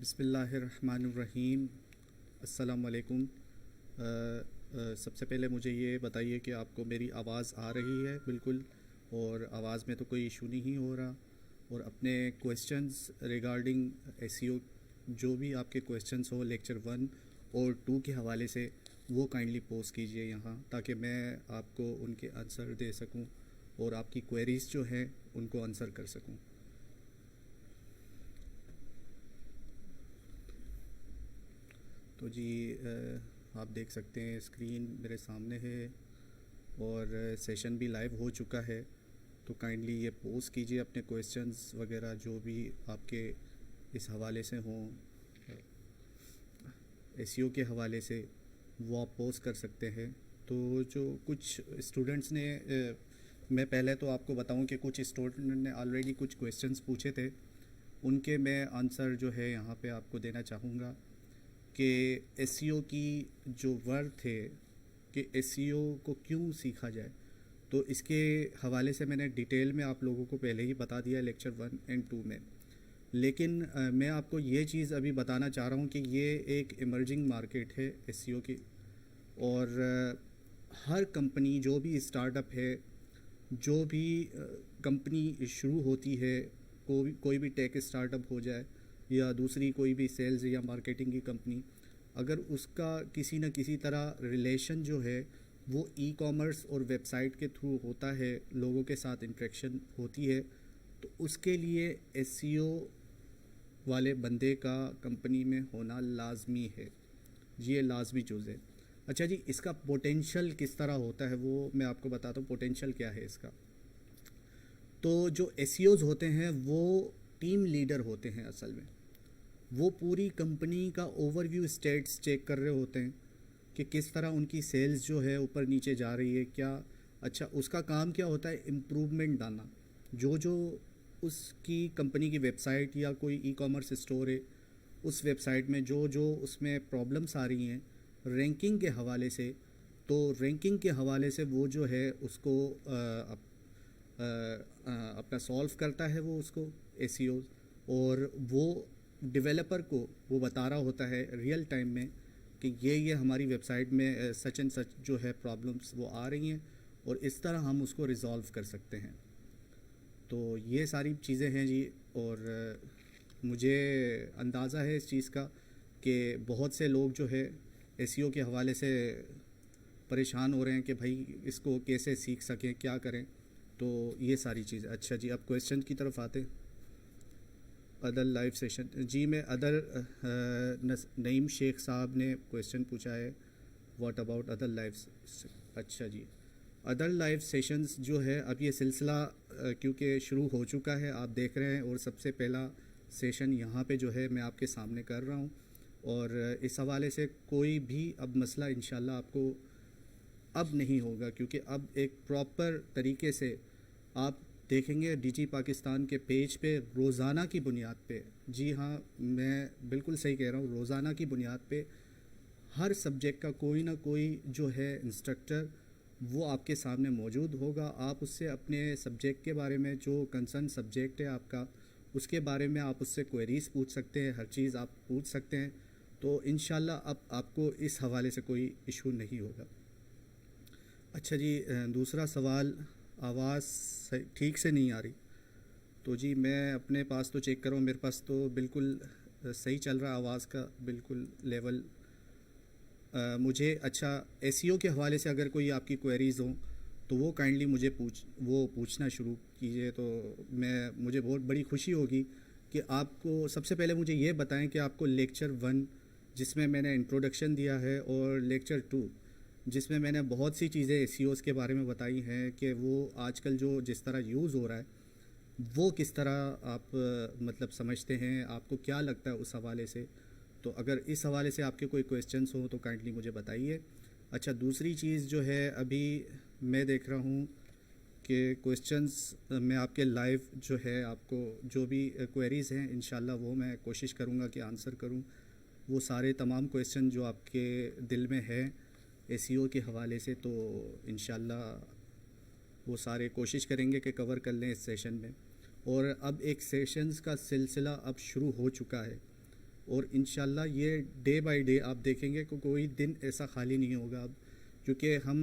بسم اللہ الرحمن الرحیم۔ السلام علیکم۔ سب سے پہلے مجھے یہ بتائیے کہ آپ کو میری آواز آ رہی ہے بالکل، اور آواز میں تو کوئی ایشو نہیں ہو رہا، اور اپنے کویسچنز ریگارڈنگ ایس ای او جو بھی آپ کے کویسچنز ہو لیکچر 1 اور 2 کے حوالے سے وہ کائنڈلی پوسٹ کیجئے یہاں، تاکہ میں آپ کو ان کے آنسر دے سکوں اور آپ کی کوئریز جو ہیں ان کو آنسر کر سکوں۔ تو جی آپ دیکھ سکتے ہیں اسکرین میرے سامنے ہے، اور سیشن بھی لائیو ہو چکا ہے، تو کائنڈلی یہ پوسٹ کیجئے اپنے کویسچنز وغیرہ جو بھی آپ کے اس حوالے سے ہوں، ایس ای او کے حوالے سے، وہ آپ پوسٹ کر سکتے ہیں۔ تو جو کچھ اسٹوڈنٹس نے میں پہلے تو آپ کو بتاؤں کہ کچھ اسٹوڈنٹ نے آلریڈی کچھ کویسچنز پوچھے تھے، ان کے میں آنسر جو ہے یہاں پہ آپ کو دینا چاہوں گا کہ ایس ای او کی جو ورتھ ہے کہ ایس ای او کو کیوں سیکھا جائے، تو اس کے حوالے سے میں نے ڈیٹیل میں آپ لوگوں کو پہلے ہی بتا دیا لیکچر 1 اینڈ 2 میں، لیکن میں آپ کو یہ چیز ابھی بتانا چاہ رہا ہوں کہ یہ ایک ایمرجنگ مارکیٹ ہے ایس ای او کی، اور ہر کمپنی جو بھی اسٹارٹ اپ ہے، جو بھی کمپنی شروع ہوتی ہے، کوئی بھی ٹیک اسٹارٹ اپ ہو جائے یا دوسری کوئی بھی سیلز یا مارکیٹنگ کی کمپنی، اگر اس کا کسی نہ کسی طرح ریلیشن جو ہے وہ ای کامرس اور ویب سائٹ کے تھرو ہوتا ہے، لوگوں کے ساتھ انٹریکشن ہوتی ہے، تو اس کے لیے ایس سی او والے بندے کا کمپنی میں ہونا لازمی ہے، یہ لازمی چیز ہے۔ اچھا جی، اس کا پوٹینشیل کس طرح ہوتا ہے وہ میں آپ کو بتاتا ہوں، پوٹینشیل کیا ہے اس کا۔ تو جو ایس سی اوز ہوتے ہیں وہ ٹیم لیڈر ہوتے ہیں، اصل میں وہ پوری کمپنی کا اوور ویو اسٹیٹس چیک کر رہے ہوتے ہیں کہ کس طرح ان کی سیلز جو ہے اوپر نیچے جا رہی ہے، کیا اچھا اس کا کام کیا ہوتا ہے، امپروومنٹ لانا، جو اس کی کمپنی کی ویب سائٹ یا کوئی ای کامرس اسٹور ہے، اس ویب سائٹ میں جو اس میں پرابلمس آ رہی ہیں رینکنگ کے حوالے سے، تو رینکنگ کے حوالے سے وہ جو ہے اس کو اپنا سولو کرتا ہے، وہ اس کو ایس ای اوز، اور وہ ڈیولپر کو وہ بتا رہا ہوتا ہے ریئل ٹائم میں کہ یہ ہماری ویب سائٹ میں سچ اینڈ سچ جو ہے پرابلمس وہ آ رہی ہیں، اور اس طرح ہم اس کو ریزالو کر سکتے ہیں۔ تو یہ ساری چیزیں ہیں جی، اور مجھے اندازہ ہے اس چیز کا کہ بہت سے لوگ جو ہے ایس ای او کے حوالے سے پریشان ہو رہے ہیں کہ بھائی اس کو کیسے سیکھ سکیں، کیا کریں، تو یہ ساری چیزیں۔ اچھا جی، اب کویسچن کی طرف آتے ہیں۔ ادر لائیو سیشن، جی میں نعیم شیخ صاحب نے کویسچن پوچھا ہے، واٹ اباؤٹ ادر لائیو۔ اچھا جی، ادر لائیو سیشنز جو ہے اب یہ سلسلہ کیونکہ شروع ہو چکا ہے، آپ دیکھ رہے ہیں، اور سب سے پہلا سیشن یہاں پہ جو ہے میں آپ کے سامنے کر رہا ہوں، اور اس حوالے سے کوئی بھی اب مسئلہ انشاءاللہ آپ کو اب نہیں ہوگا، کیونکہ اب ایک پراپر طریقے سے آپ دیکھیں گے ڈی جی پاکستان کے پیج پہ روزانہ کی بنیاد پہ، جی ہاں میں بالکل صحیح کہہ رہا ہوں، روزانہ کی بنیاد پہ ہر سبجیکٹ کا کوئی نہ کوئی جو ہے انسٹرکٹر وہ آپ کے سامنے موجود ہوگا، آپ اس سے اپنے سبجیکٹ کے بارے میں، جو کنسرن سبجیکٹ ہے آپ کا، اس کے بارے میں آپ اس سے کوئریز پوچھ سکتے ہیں، ہر چیز آپ پوچھ سکتے ہیں، تو انشاءاللہ اب آپ کو اس حوالے سے کوئی ایشو نہیں ہوگا۔ اچھا جی، دوسرا سوال، آواز ٹھیک سے نہیں آ رہی، تو جی میں اپنے پاس تو چیک کروں، میرے پاس تو بالکل صحیح چل رہا آواز کا بالکل لیول۔ مجھے اچھا ایس ای او کے حوالے سے اگر کوئی آپ کی کوئریز ہوں تو وہ کائنڈلی مجھے پوچھنا شروع کیجئے، تو مجھے بہت بڑی خوشی ہوگی کہ آپ کو سب سے پہلے مجھے یہ بتائیں کہ آپ کو لیکچر 1 جس میں میں نے انٹروڈکشن دیا ہے، اور لیکچر 2 جس میں میں نے بہت سی چیزیں ایس ای اوز کے بارے میں بتائی ہیں کہ وہ آج کل جس طرح یوز ہو رہا ہے وہ کس طرح آپ مطلب سمجھتے ہیں، آپ کو کیا لگتا ہے اس حوالے سے، تو اگر اس حوالے سے آپ کے کوئی کویسچنس ہوں تو کائنڈلی مجھے بتائیے۔ اچھا، دوسری چیز جو ہے ابھی میں دیکھ رہا ہوں کہ کویسچنس میں آپ کے لائیو جو ہے آپ کو جو بھی کوئریز ہیں انشاءاللہ وہ میں کوشش کروں گا کہ آنسر کروں، وہ سارے تمام کویسچن جو آپ کے دل میں ہے ایس ای او کے حوالے سے، تو انشاءاللہ وہ سارے کوشش کریں گے کہ کور کر لیں اس سیشن میں۔ اور اب ایک سیشنز کا سلسلہ اب شروع ہو چکا ہے، اور انشاءاللہ یہ ڈے بائی ڈے آپ دیکھیں گے کہ کوئی دن ایسا خالی نہیں ہوگا اب، کیونکہ ہم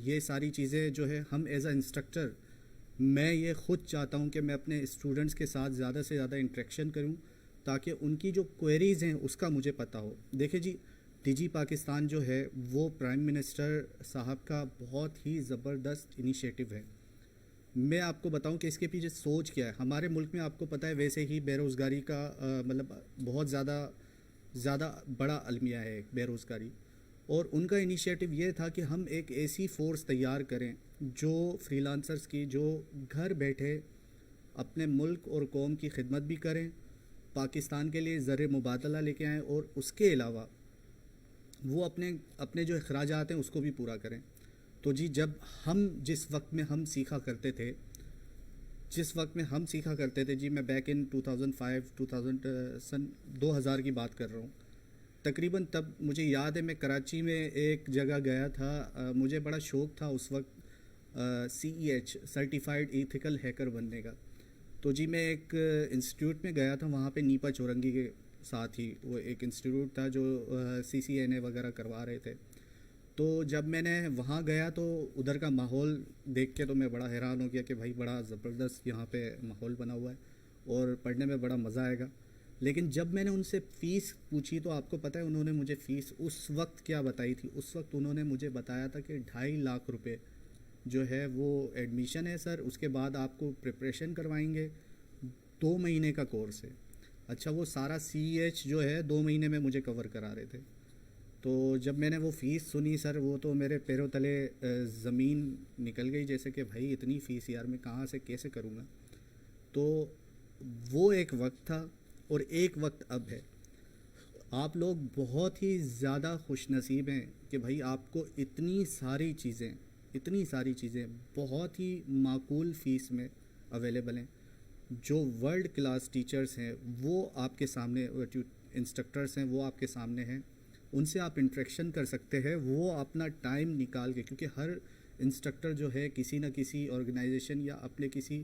یہ ساری چیزیں جو ہے ہم ایز اے انسٹرکٹر، میں یہ خود چاہتا ہوں کہ میں اپنے اسٹوڈنٹس کے ساتھ زیادہ سے زیادہ انٹریکشن کروں تاکہ ان کی جو کوئریز ہیں اس کا مجھے پتہ ہو. دیکھیں جی، ڈی پاکستان جو ہے وہ پرائم منسٹر صاحب کا بہت ہی زبردست انیشیٹو ہے. میں آپ کو بتاؤں کہ اس کے پیچھے سوچ کیا ہے. ہمارے ملک میں آپ کو پتہ ہے ویسے ہی بے روزگاری کا مطلب بہت زیادہ بڑا المیہ ہے بے روزگاری، اور ان کا انیشیٹو یہ تھا کہ ہم ایک ایسی فورس تیار کریں جو فری لانسرز کی، جو گھر بیٹھے اپنے ملک اور قوم کی خدمت بھی کریں، پاکستان کے لیے زر مبادلہ لے کے آئیں، اور اس کے علاوہ وہ اپنے جو اخراجات ہیں اس کو بھی پورا کریں. تو جی جس وقت میں ہم سیکھا کرتے تھے جی، میں بیک ان 2005 سن 2000 کی بات کر رہا ہوں تقریباً. تب مجھے یاد ہے میں کراچی میں ایک جگہ گیا تھا، مجھے بڑا شوق تھا اس وقت CEH سرٹیفائیڈ ایتھیکل ہیکر بننے کا. تو جی میں ایک انسٹیٹیوٹ میں گیا تھا، وہاں پہ نیپا چورنگی کے ساتھ ہی وہ ایک انسٹیٹیوٹ تھا جو CCNA وغیرہ کروا رہے تھے. تو جب میں نے وہاں گیا تو ادھر کا ماحول دیکھ کے تو میں بڑا حیران ہو گیا کہ بھائی بڑا زبردست یہاں پہ ماحول بنا ہوا ہے اور پڑھنے میں بڑا مزہ آئے گا. لیکن جب میں نے ان سے فیس پوچھی تو آپ کو پتہ ہے انہوں نے مجھے فیس اس وقت کیا بتائی تھی؟ اس وقت انہوں نے مجھے بتایا تھا کہ 2.5 لاکھ روپے جو ہے وہ ایڈمیشن ہے سر، اس کے بعد آپ کو پریپریشن کروائیں گے، 2 مہینے کا کورس ہے. اچھا، وہ سارا CEH جو ہے 2 مہینے میں مجھے کور کرا رہے تھے. تو جب میں نے وہ فیس سنی سر، وہ تو میرے پیروں تلے زمین نکل گئی، جیسے کہ بھائی اتنی فیس یار میں کہاں سے کیسے کروں گا. تو وہ ایک وقت تھا اور ایک وقت اب ہے. آپ لوگ بہت ہی زیادہ خوش نصیب ہیں کہ بھائی آپ کو اتنی ساری چیزیں بہت ہی معقول فیس میں اویلیبل ہیں. جو ورلڈ کلاس ٹیچرز ہیں وہ آپ کے سامنے، انسٹرکٹرز ہیں وہ آپ کے سامنے ہیں، ان سے آپ انٹریکشن کر سکتے ہیں. وہ اپنا ٹائم نکال کے، کیونکہ ہر انسٹرکٹر جو ہے کسی نہ کسی آرگنائزیشن یا اپنے کسی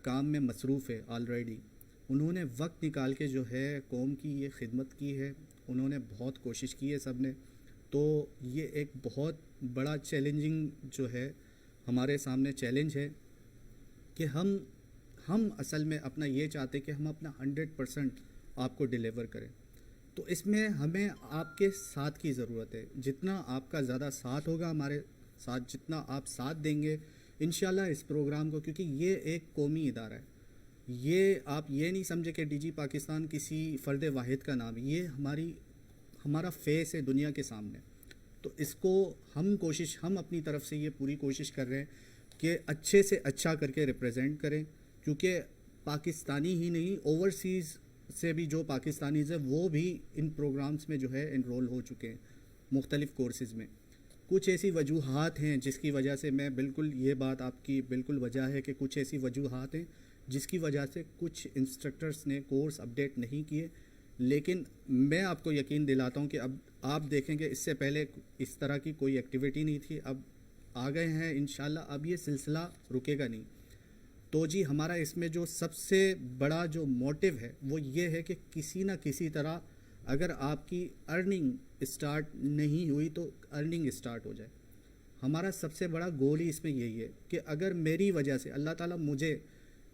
کام میں مصروف ہے آلریڈی. انہوں نے وقت نکال کے جو ہے قوم کی یہ خدمت کی ہے، انہوں نے بہت کوشش کی ہے سب نے. تو یہ ایک بہت بڑا چیلنجنگ جو ہے ہمارے سامنے چیلنج ہے کہ ہم اصل میں اپنا یہ چاہتے کہ ہم اپنا 100% آپ کو ڈیلیور کریں. تو اس میں ہمیں آپ کے ساتھ کی ضرورت ہے. جتنا آپ کا زیادہ ساتھ ہوگا ہمارے ساتھ، جتنا آپ ساتھ دیں گے انشاءاللہ اس پروگرام کو، کیونکہ یہ ایک قومی ادارہ ہے. یہ آپ یہ نہیں سمجھے کہ DG پاکستان کسی فرد واحد کا نام ہے، یہ ہمارا فیس ہے دنیا کے سامنے. تو اس کو ہم اپنی طرف سے یہ پوری کوشش کر رہے ہیں کہ اچھے سے اچھا کر کے ریپریزنٹ کریں، کیونکہ پاکستانی ہی نہیں، اوورسیز سے بھی جو پاکستانیز ہیں وہ بھی ان پروگرامز میں جو ہے انرول ہو چکے ہیں مختلف کورسز میں. کچھ ایسی وجوہات ہیں جس کی وجہ سے میں بالکل، یہ بات آپ کی بالکل وجہ ہے کہ کچھ ایسی وجوہات ہیں جس کی وجہ سے کچھ انسٹرکٹرز نے کورس اپڈیٹ نہیں کیے. لیکن میں آپ کو یقین دلاتا ہوں کہ اب آپ دیکھیں کہ اس سے پہلے اس طرح کی کوئی ایکٹیویٹی نہیں تھی، اب آ گئے ہیں انشاءاللہ. اب یہ سلسلہ رکے گا نہیں. تو جی ہمارا اس میں جو سب سے بڑا جو موٹیو ہے وہ یہ ہے کہ کسی نہ کسی طرح اگر آپ کی ارننگ اسٹارٹ نہیں ہوئی تو ارننگ اسٹارٹ ہو جائے. ہمارا سب سے بڑا گول ہی اس میں یہی ہے کہ اگر میری وجہ سے اللہ تعالیٰ مجھے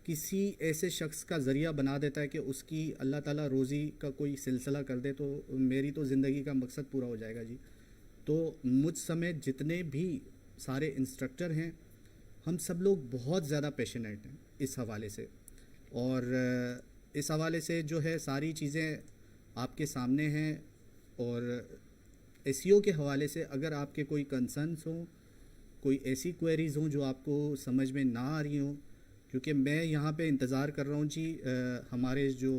کسی ایسے شخص کا ذریعہ بنا دیتا ہے کہ اس کی اللہ تعالیٰ روزی کا کوئی سلسلہ کر دے تو میری تو زندگی کا مقصد پورا ہو جائے گا جی. تو مجھ سمیت جتنے بھی سارے انسٹرکٹر ہیں ہم سب لوگ بہت زیادہ پیشنیٹ ہیں اس حوالے سے. اور اس حوالے سے جو ہے ساری چیزیں آپ کے سامنے ہیں. اور SEO کے حوالے سے اگر آپ کے کوئی کنسرنس ہوں، کوئی ایسی کوئریز ہوں جو آپ کو سمجھ میں نہ آ رہی ہوں، کیونکہ میں یہاں پہ انتظار کر رہا ہوں جی ہمارے جو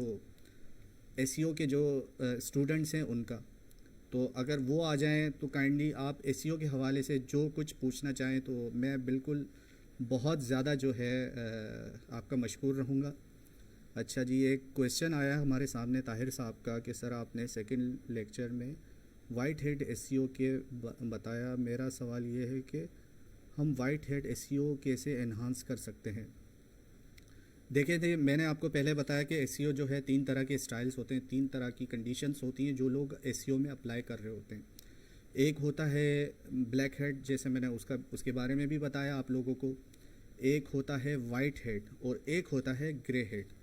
SEO کے جو اسٹوڈنٹس ہیں ان کا. تو اگر وہ آ جائیں تو کائنڈلی آپ SEO کے حوالے سے جو کچھ پوچھنا چاہیں تو میں بالکل بہت زیادہ جو ہے آپ کا مشکور رہوں گا. اچھا جی، ایک کویسچن آیا ہمارے سامنے طاہر صاحب کا کہ سر آپ نے سیکنڈ لیکچر میں وائٹ ہیڈ SEO کے بتایا. میرا سوال یہ ہے کہ ہم وائٹ ہیڈ SEO کیسے انہانس کر سکتے ہیں؟ دیکھیں تھے میں نے آپ کو پہلے بتایا کہ ایس سی او جو ہے 3 طرح کے اسٹائلس ہوتے ہیں، 3 طرح کی کنڈیشنز ہوتی ہیں جو لوگ ایس سی او میں اپلائی کر رہے ہوتے ہیں. ایک ہوتا ہے بلیک ہیڈ، جیسے میں نے اس کے بارے میں بھی بتایا آپ لوگوں کو. ایک ہوتا ہے وائٹ ہیڈ اور ایک ہوتا ہے گرے ہیڈ.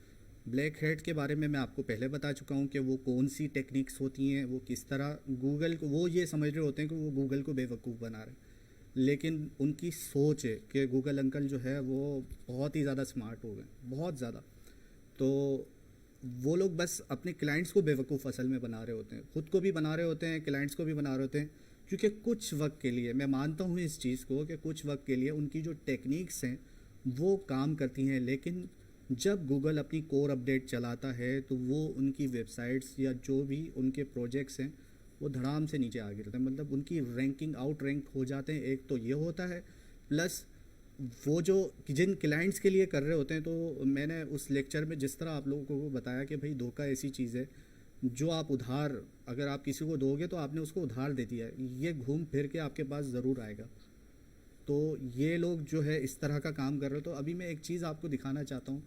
بلیک ہیڈ کے بارے میں آپ کو پہلے بتا چکا ہوں کہ وہ کون سی ٹیکنیکس ہوتی ہیں، وہ کس طرح گوگل کو، وہ یہ سمجھ رہے ہوتے ہیں کہ وہ گوگل کو بے وقوف بنا رہے ہیں، لیکن ان کی سوچ ہے کہ گوگل انکل جو ہے وہ بہت ہی زیادہ اسمارٹ ہو گئے، بہت زیادہ. تو وہ لوگ بس اپنے کلائنٹس کو بے وقوف اصل میں بنا رہے ہوتے ہیں، خود کو بھی بنا رہے ہوتے ہیں، کلائنٹس کو بھی بنا رہے ہوتے ہیں. کیونکہ کچھ وقت کے لیے، میں مانتا ہوں اس چیز کو کہ کچھ وقت کے لیے ان کی جو ٹیکنیکس ہیں وہ کام کرتی ہیں، لیکن جب گوگل اپنی کور اپڈیٹ چلاتا ہے تو وہ ان کی ویب سائٹس یا جو بھی ان کے پروجیکٹس ہیں وہ دھڑام سے نیچے آ گرتے ہیں، مطلب ان کی رینکنگ آؤٹ رینک ہو جاتے ہیں. ایک تو یہ ہوتا ہے، پلس وہ جو جن کلائنٹس کے لیے کر رہے ہوتے ہیں. تو میں نے اس لیکچر میں جس طرح آپ لوگوں کو بتایا کہ بھائی دھوکہ ایسی چیز ہے جو آپ ادھار اگر آپ کسی کو دو گے تو آپ نے اس کو ادھار دے دیا ہے، یہ گھوم پھر کے آپ کے پاس ضرور آئے گا. تو یہ لوگ جو ہے اس طرح کا کام کر رہے ہو. تو ابھی میں ایک چیز آپ کو دکھانا چاہتا ہوں،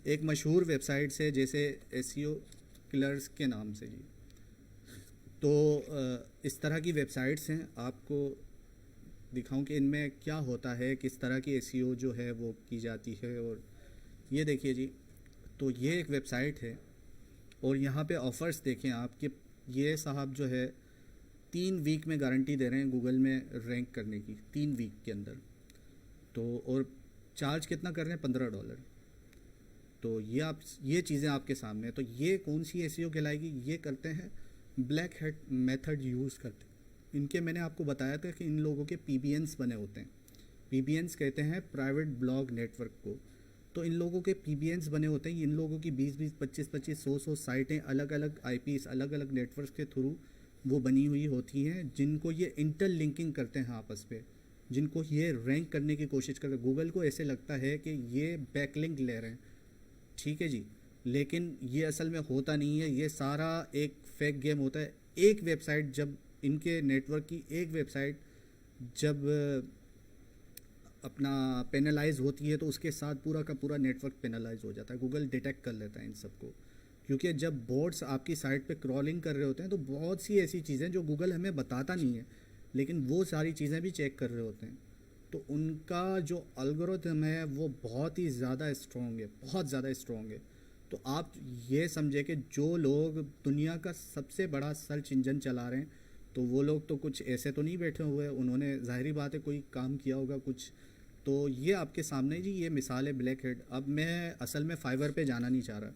ایک مشہور ویب سائٹ سے جیسے ایس سی او کلرز کے نام سے جی. تو اس طرح کی ویب سائٹس ہیں، آپ کو دکھاؤں کہ ان میں کیا ہوتا ہے، کس طرح کی ایس سی او جو ہے وہ کی جاتی ہے. اور یہ دیکھیے جی، تو یہ ایک ویب سائٹ ہے اور یہاں پہ آفرز دیکھیں آپ کہ یہ صاحب جو ہے 3 ویک میں گارنٹی دے رہے ہیں گوگل میں رینک کرنے کی، 3 ویک کے اندر. تو اور چارج کتنا کر رہے ہیں؟ $15. تو یہ چیزیں آپ کے سامنے ہیں. تو یہ کون سی ایس ای او کہلائے گی؟ یہ کرتے ہیں بلیک ہیڈ میتھڈ یوز کرتے ہیں. ان کے میں نے آپ کو بتایا تھا کہ ان لوگوں کے پی بی اینس بنے ہوتے ہیں. پی بی اینس کہتے ہیں پرائیویٹ بلاگ نیٹ ورک کو. تو ان لوگوں کے پی بی اینس بنے ہوتے ہیں، ان لوگوں کی 20 25 100 سائٹیں الگ الگ آئی پیز الگ الگ نیٹ ورک کے تھرو وہ بنی ہوئی ہوتی ہیں، جن کو یہ انٹر لنکنگ کرتے ہیں آپس پہ، جن کو یہ رینک کرنے کی کوشش کرتے ہیں. گوگل کو ایسے لگتا ہے کہ یہ بیک لنک لے رہے ہیں، ٹھیک ہے جی، لیکن یہ اصل میں ہوتا نہیں ہے. یہ سارا ایک فیک گیم ہوتا ہے. ایک ویب سائٹ جب ان کے نیٹ ورک کی ایک ویب سائٹ جب اپنا پینلائز ہوتی ہے تو اس کے ساتھ پورا کا پورا نیٹ ورک پینلائز ہو جاتا ہے. گوگل ڈیٹیکٹ کر لیتا ہے ان سب کو، کیونکہ جب بوٹس آپ کی سائٹ پہ کرالنگ کر رہے ہوتے ہیں تو بہت سی ایسی چیزیں جو گوگل ہمیں بتاتا نہیں ہے، لیکن وہ ساری چیزیں بھی چیک کر رہے ہوتے ہیں. تو ان کا جو الگورتھم ہے وہ بہت ہی زیادہ اسٹرانگ ہے، بہت زیادہ اسٹرانگ ہے. تو آپ یہ سمجھے کہ جو لوگ دنیا کا سب سے بڑا سرچ انجن چلا رہے ہیں تو وہ لوگ تو کچھ ایسے تو نہیں بیٹھے ہوئے، انہوں نے ظاہری بات ہے کوئی کام کیا ہوگا کچھ. تو یہ آپ کے سامنے جی یہ مثال ہے بلیک ہیڈ. اب میں اصل میں فائبر پہ جانا نہیں چاہ رہا،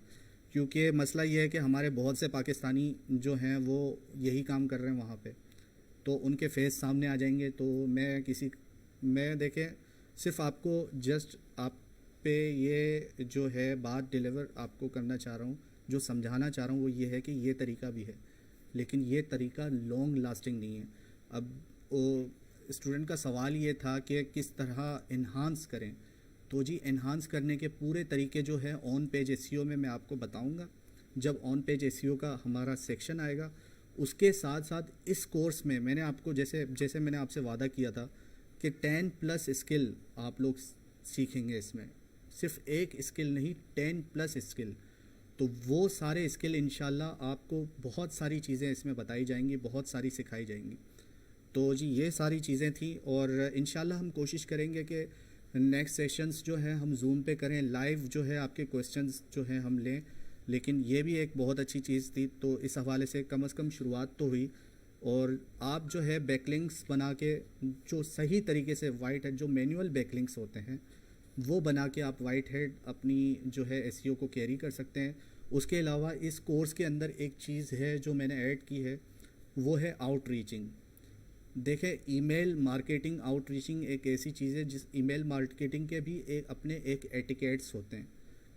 کیونکہ مسئلہ یہ ہے کہ ہمارے بہت سے پاکستانی جو ہیں وہ یہی کام کر رہے ہیں وہاں پہ، تو ان کے فیس سامنے آ جائیں گے. تو میں دیکھیں صرف آپ کو جسٹ آپ پہ یہ جو ہے بات ڈیلیور آپ کو کرنا چاہ رہا ہوں، جو سمجھانا چاہ رہا ہوں وہ یہ ہے کہ یہ طریقہ بھی ہے، لیکن یہ طریقہ لانگ لاسٹنگ نہیں ہے. اب اسٹوڈنٹ کا سوال یہ تھا کہ کس طرح انہانس کریں. تو جی انہانس کرنے کے پورے طریقے جو ہے آن پیج ایس سی او میں آپ کو بتاؤں گا جب آن پیج ایس سی او کا ہمارا سیکشن آئے گا. اس کے ساتھ ساتھ اس کورس میں میں نے آپ کو جیسے میں نے آپ سے وعدہ کیا تھا کہ 10+ اسکل آپ لوگ سیکھیں گے. اس میں صرف ایک اسکل نہیں، 10+ اسکل. تو وہ سارے اسکل انشاءاللہ آپ کو بہت ساری چیزیں اس میں بتائی جائیں گی، بہت ساری سکھائی جائیں گی. تو جی یہ ساری چیزیں تھیں، اور انشاءاللہ ہم کوشش کریں گے کہ نیکسٹ سیشنز جو ہیں ہم زوم پہ کریں، لائیو جو ہے آپ کے کویسچنز جو ہیں ہم لیں. لیکن یہ بھی ایک بہت اچھی چیز تھی. تو اس حوالے سے کم از کم شروعات تو ہوئی. اور آپ جو ہے بیک لنکس بنا کے جو صحیح طریقے سے وائٹ ہیڈ جو مینول بیک لنکس ہوتے ہیں وہ بنا کے آپ وائٹ ہیڈ اپنی جو ہے ایس ای او کو کیری کر سکتے ہیں. اس کے علاوہ اس کورس کے اندر ایک چیز ہے جو میں نے ایڈ کی ہے، وہ ہے آؤٹ ریچنگ. دیکھیں ای میل مارکیٹنگ، آؤٹ ریچنگ ایک ایسی چیز ہے جس ای میل مارکیٹنگ کے بھی اپنے ایک ایٹیکیٹس ہوتے ہیں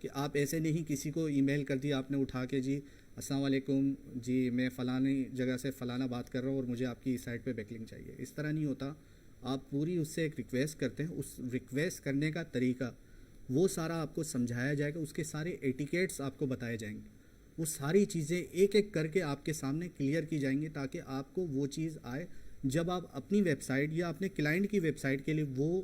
کہ آپ ایسے نہیں کسی کو ای میل کر دیا آپ نے اٹھا کے، جی السلام علیکم جی میں فلانی جگہ سے فلانا بات کر رہا ہوں اور مجھے آپ کی سائٹ پہ بیک لنک چاہیے. اس طرح نہیں ہوتا. آپ پوری اس سے ایک ریکویسٹ کرتے ہیں، اس ریکویسٹ کرنے کا طریقہ وہ سارا آپ کو سمجھایا جائے گا، اس کے سارے ایٹیکیٹس آپ کو بتائے جائیں گے. وہ ساری چیزیں ایک ایک کر کے آپ کے سامنے کلیئر کی جائیں گی تاکہ آپ کو وہ چیز آئے جب آپ اپنی ویب سائٹ یا اپنے کلائنٹ کی ویب سائٹ کے لیے وہ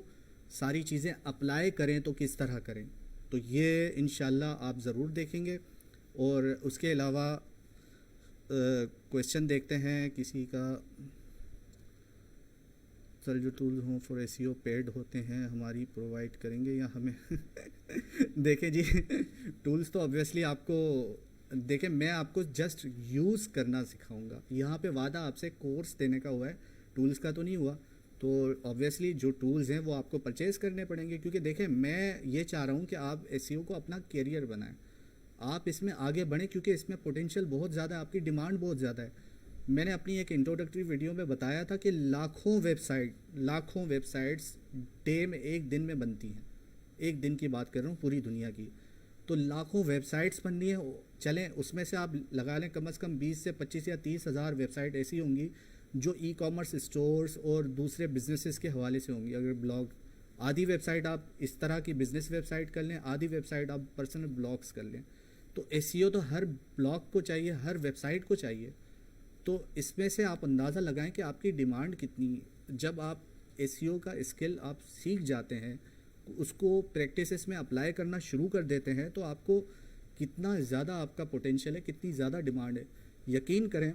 ساری چیزیں اپلائی کریں تو کس طرح کریں. تو یہ انشاءاللہ آپ ضرور دیکھیں گے. اور اس کے علاوہ کویشچن دیکھتے ہیں کسی کا. سر جو ٹول ہوں for S E O paid ہوتے ہیں ہماری پرووائڈ کریں گے یا ہمیں دیکھیں جی ٹولز تو آبویسلی آپ کو دیکھیں میں آپ کو جسٹ یوز کرنا سکھاؤں گا. یہاں پہ وعدہ آپ سے کورس دینے کا ہوا ہے, ٹولز کا تو نہیں ہوا. تو آبویسلی جو ٹولز ہیں وہ آپ کو پرچیز کرنے پڑیں گے, کیونکہ دیکھیں میں یہ چاہ رہا ہوں کہ آپ ایس ای او کو اپنا کیریئر بنائیں, آپ اس میں آگے بڑھیں, کیونکہ اس میں پوٹینشیل بہت زیادہ ہے, آپ کی ڈیمانڈ بہت زیادہ ہے. میں نے اپنی ایک انٹروڈکٹری ویڈیو میں بتایا تھا کہ لاکھوں ویب سائٹس ڈے میں ایک دن میں بنتی ہیں, ایک دن کی بات کر رہا ہوں پوری دنیا کی. تو لاکھوں ویب سائٹس بن رہی ہیں, چلیں اس میں سے آپ لگا لیں کم از کم 20 سے 25 یا 30 ہزار ویب سائٹ ایسی ہوں گی جو ای کامرس اسٹورز اور دوسرے بزنسز کے حوالے سے ہوں گی. اگر بلاگ آدھی ویب سائٹ آپ اس طرح کی بزنس ویب سائٹ کر لیں, آدھی ویب سائٹ آپ پرسنل بلاگس کر لیں. تو ایس ای او تو ہر بلاگ کو چاہیے, ہر ویب سائٹ کو چاہیے. تو اس میں سے آپ اندازہ لگائیں کہ آپ کی ڈیمانڈ کتنی. جب آپ ایس ای او کا اسکل آپ سیکھ جاتے ہیں, اس کو پریکٹسز میں اپلائی کرنا شروع کر دیتے ہیں, تو آپ کو کتنا زیادہ آپ کا پوٹینشیل ہے, کتنی زیادہ ڈیمانڈ ہے. یقین کریں,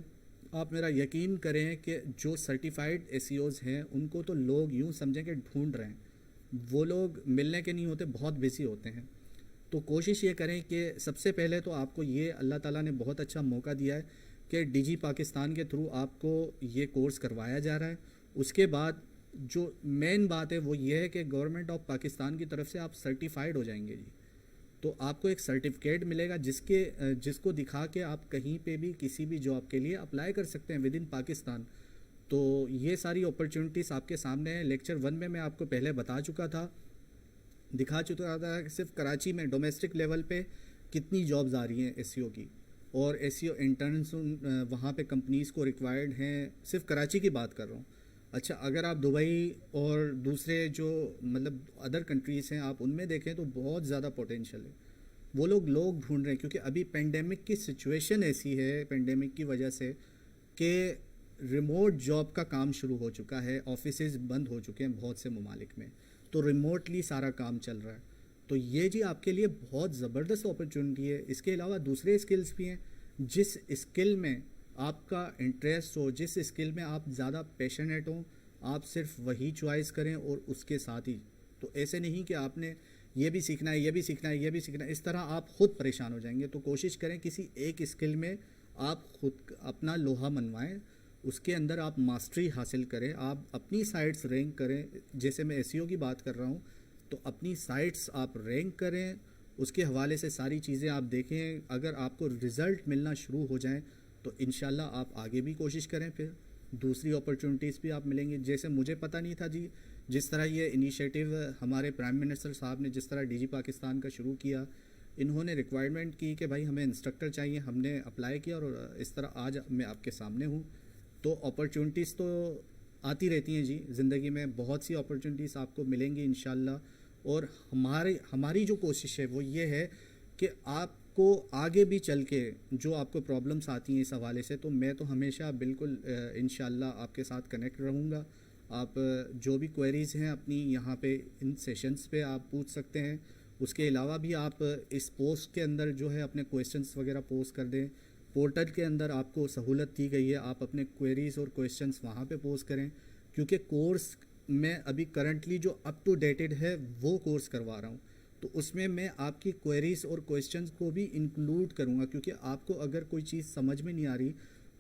آپ میرا یقین کریں کہ جو سرٹیفائڈ ایس ای اوز ہیں ان کو تو لوگ یوں سمجھیں کہ ڈھونڈ رہے ہیں, وہ لوگ ملنے کے نہیں ہوتے, بہت بزی ہوتے ہیں. تو کوشش یہ کریں کہ سب سے پہلے تو آپ کو یہ اللہ تعالیٰ نے بہت اچھا موقع دیا ہے کہ ڈی جی پاکستان کے تھرو آپ کو یہ کورس کروایا جا رہا ہے. اس کے بعد جو مین بات ہے وہ یہ ہے کہ گورنمنٹ آف پاکستان کی طرف سے آپ سرٹیفائڈ ہو جائیں گے جی. تو آپ کو ایک سرٹیفکیٹ ملے گا جس کو دکھا کے آپ کہیں پہ بھی کسی بھی جاب کے لیے اپلائی کر سکتے ہیں ود ان پاکستان. تو یہ ساری اپرچونٹیز آپ کے سامنے ہیں. لیکچر 1 میں آپ کو پہلے بتا چکا تھا, دکھا چکا تھا کہ صرف کراچی میں ڈومیسٹک لیول پہ کتنی جابز آ رہی ہیں ایس سی او کی, اور ایس سی او انٹرنس وہاں پہ کمپنیز کو ریکوائرڈ ہیں. صرف کراچی کی بات کر رہا ہوں. اچھا اگر آپ دبئی اور دوسرے جو مطلب ادر کنٹریز ہیں آپ ان میں دیکھیں تو بہت زیادہ پوٹینشیل ہے. وہ لوگ ڈھونڈ رہے ہیں, کیونکہ ابھی پینڈیمک کی سچویشن ایسی ہے, پینڈیمک کی وجہ سے کہ ریموٹ جاب کا کام شروع ہو چکا ہے, آفیسز بند ہو چکے ہیں بہت سے ممالک میں, تو ریموٹلی سارا کام چل رہا ہے. تو یہ جی آپ کے لیے بہت زبردست اپرچونٹی ہے. اس کے علاوہ دوسرے اسکلز بھی ہیں, جس اسکل میں آپ کا انٹرسٹ ہو, جس اسکل میں آپ زیادہ پیشنیٹ ہوں, آپ صرف وہی چوائس کریں اور اس کے ساتھ ہی. تو ایسے نہیں کہ آپ نے یہ بھی سیکھنا ہے, یہ بھی سیکھنا ہے, یہ بھی سیکھنا ہے, اس طرح آپ خود پریشان ہو جائیں گے. تو کوشش کریں کسی ایک اسکل میں آپ خود اپنا لوہا منوائیں, اس کے اندر آپ ماسٹری حاصل کریں, آپ اپنی سائٹس رینک کریں. جیسے میں ایس ای او کی بات کر رہا ہوں, تو اپنی سائٹس آپ رینک کریں, اس کے حوالے سے ساری چیزیں آپ دیکھیں. اگر آپ کو رزلٹ ملنا شروع ہو جائیں تو انشاءاللہ آپ آگے بھی کوشش کریں, پھر دوسری اپرچونٹیز بھی آپ ملیں گی. جیسے مجھے پتہ نہیں تھا جی, جس طرح یہ انیشیٹو ہمارے پرائم منسٹر صاحب نے جس طرح ڈی جی پاکستان کا شروع کیا, انہوں نے ریکوائرمنٹ کی کہ بھائی ہمیں انسٹرکٹر چاہیے, ہم نے اپلائی کیا اور اس طرح آج میں آپ کے سامنے ہوں. تو اپرچونٹیز تو آتی رہتی ہیں جی زندگی میں, بہت سی اپرچونٹیز آپ کو ملیں گی انشاءاللہ. اور ہماری جو کوشش ہے وہ یہ ہے کہ آپ کو آگے بھی چل کے جو آپ کو پرابلمس آتی ہیں اس حوالے سے, تو میں تو ہمیشہ بالکل انشاءاللہ آپ کے ساتھ کنیکٹ رہوں گا. آپ جو بھی کوئریز ہیں اپنی یہاں پہ ان سیشنز پہ آپ پوچھ سکتے ہیں. اس کے علاوہ بھی آپ اس پوسٹ کے اندر جو ہے اپنے کویشچنس وغیرہ پوسٹ کر دیں. پورٹل کے اندر آپ کو سہولت دی گئی ہے, آپ اپنے کوئریز اور کویشچنس وہاں پہ پوسٹ کریں, کیونکہ کورس میں ابھی کرنٹلی جو اپ ٹو ڈیٹڈ ہے وہ کورس کروا رہا ہوں. تو اس میں آپ کی کوئریز اور کویشچنس کو بھی انکلوڈ کروں گا, کیونکہ آپ کو اگر کوئی چیز سمجھ میں نہیں آ رہی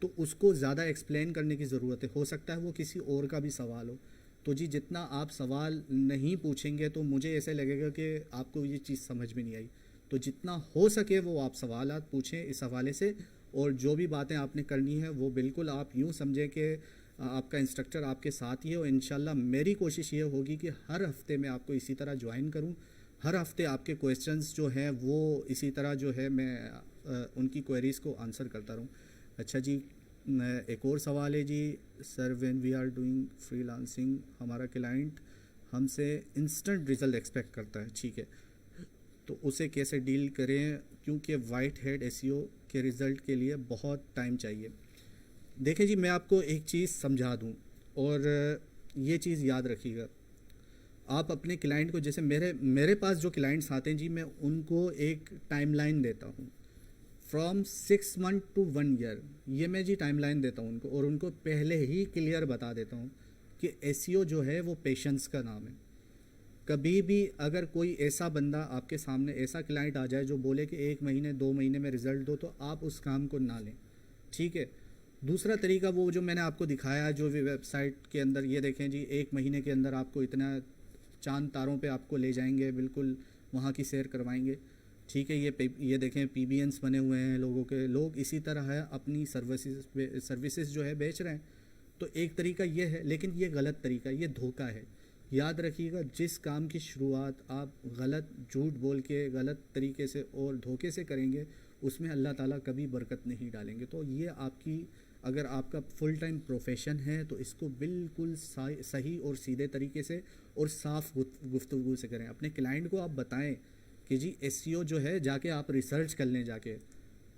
تو اس کو زیادہ ایکسپلین کرنے کی ضرورت ہے. ہو سکتا ہے وہ کسی اور کا بھی سوال ہو. تو جی جتنا آپ سوال نہیں پوچھیں گے تو مجھے ایسے لگے گا کہ آپ کو یہ چیز سمجھ میں نہیں آئی. تو جتنا ہو سکے وہ آپ سوالات پوچھیں اس حوالے سے, اور جو بھی باتیں آپ نے کرنی ہے وہ بالکل آپ یوں سمجھیں کہ آپ کا انسٹرکٹر آپ کے ساتھ ہی ہے. اور انشاءاللہ میری کوشش یہ ہوگی کہ ہر ہفتے میں آپ کو اسی طرح جوائن کروں, ہر ہفتے آپ کے کویشچنس جو ہیں وہ اسی طرح جو ہے میں ان کی کوئریز کو آنسر کرتا رہوں. اچھا جی, ایک اور سوال ہے جی, sir when we are doing freelancing ہمارا کلائنٹ ہم سے انسٹنٹ رزلٹ ایکسپیکٹ کرتا ہے, ٹھیک ہے, تو اسے کیسے ڈیل کریں, کیونکہ وائٹ ہیڈ ایس ای او کے رزلٹ کے لیے بہت ٹائم چاہیے. دیکھیں جی میں آپ کو ایک چیز سمجھا دوں اور یہ چیز یاد رکھیے گا. آپ اپنے کلائنٹ کو، جیسے میرے پاس جو کلائنٹس آتے ہیں جی، میں ان کو ایک ٹائم لائن دیتا ہوں فرام 6 منتھ ٹو 1 ایئر. یہ میں جی ٹائم لائن دیتا ہوں ان کو، اور ان کو پہلے ہی کلیئر بتا دیتا ہوں کہ SEO جو ہے وہ پیشنس کا نام ہے. کبھی بھی اگر کوئی ایسا بندہ آپ کے سامنے، ایسا کلائنٹ آ جائے جو بولے کہ 1 مہینے 2 مہینے میں رزلٹ دو، تو آپ اس کام کو نہ لیں. ٹھیک ہے. دوسرا طریقہ وہ جو میں نے آپ کو دکھایا، جو بھی ویب سائٹ کے اندر، یہ دیکھیں جی 1 مہینے کے اندر آپ کو اتنا چاند تاروں پہ آپ کو لے جائیں گے، بالکل وہاں کی سیر کروائیں گے. ٹھیک ہے. یہ دیکھیں PBNs بنے ہوئے ہیں لوگوں کے، لوگ اسی طرح ہے اپنی سروسز جو ہے بیچ رہے ہیں. تو ایک طریقہ یہ ہے، لیکن یہ غلط طریقہ، یہ دھوکہ ہے. یاد رکھیے گا، جس کام کی شروعات آپ غلط جھوٹ بول کے، غلط طریقے سے اور دھوکے سے کریں گے، اس میں اللہ تعالیٰ کبھی برکت نہیں ڈالیں گے. تو یہ آپ کی، اگر آپ کا فل ٹائم پروفیشن ہے تو اس کو بالکل صحیح اور سیدھے طریقے سے اور صاف گفتگو سے کریں. اپنے کلائنٹ کو آپ بتائیں کہ جی SEO جو ہے، جا کے آپ ریسرچ کر لیں جا کے.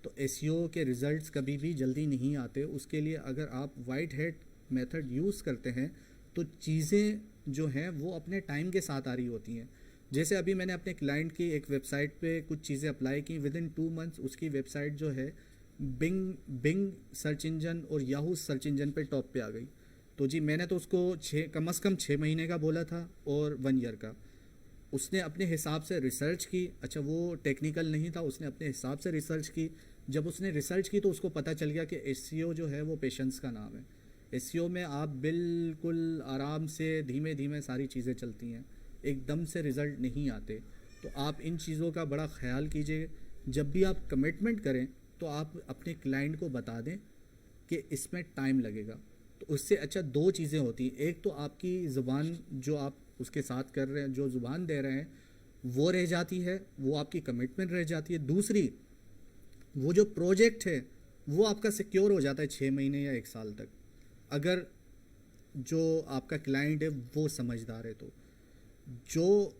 تو SEO کے ریزلٹس کبھی بھی جلدی نہیں آتے. اس کے لیے اگر آپ وائٹ ہیٹ میتھڈ یوز کرتے ہیں تو چیزیں جو ہیں وہ اپنے ٹائم کے ساتھ آ رہی ہوتی ہیں. جیسے ابھی میں نے اپنے کلائنٹ کی ایک ویب سائٹ پہ کچھ چیزیں اپلائی کی، ود ان 2 منتھس اس کی ویب سائٹ جو ہے بنگ سرچ انجن اور یاہو سرچ انجن پہ ٹاپ پہ آ گئی. تو جی میں نے تو اس کو کم از کم 6 مہینے کا بولا تھا اور 1 ایئر کا. اس نے اپنے حساب سے ریسرچ کی. اچھا وہ ٹیکنیکل نہیں تھا، اس نے اپنے حساب سے ریسرچ کی. جب اس نے ریسرچ کی تو اس کو پتہ چل گیا کہ SEO جو ہے وہ پیشنس کا نام ہے. SEO میں آپ بالکل آرام سے دھیمے دھیمے ساری چیزیں چلتی ہیں، ایک دم سے رزلٹ نہیں آتے. تو آپ ان چیزوں کا بڑا خیال کیجیے. جب بھی آپ کمٹمنٹ کریں تو آپ اپنے کلائنٹ کو بتا دیں کہ اس میں ٹائم لگے گا. تو اس سے اچھا 2 چیزیں ہوتی ہیں. ایک تو آپ کی زبان جو آپ اس کے ساتھ کر رہے ہیں، جو زبان دے رہے ہیں وہ رہ جاتی ہے، وہ آپ کی کمٹمنٹ رہ جاتی ہے. دوسری، وہ جو پروجیکٹ ہے وہ آپ کا سیکیور ہو جاتا ہے 6 مہینے یا 1 سال تک، اگر جو آپ کا کلائنٹ ہے وہ سمجھدار ہے. تو جو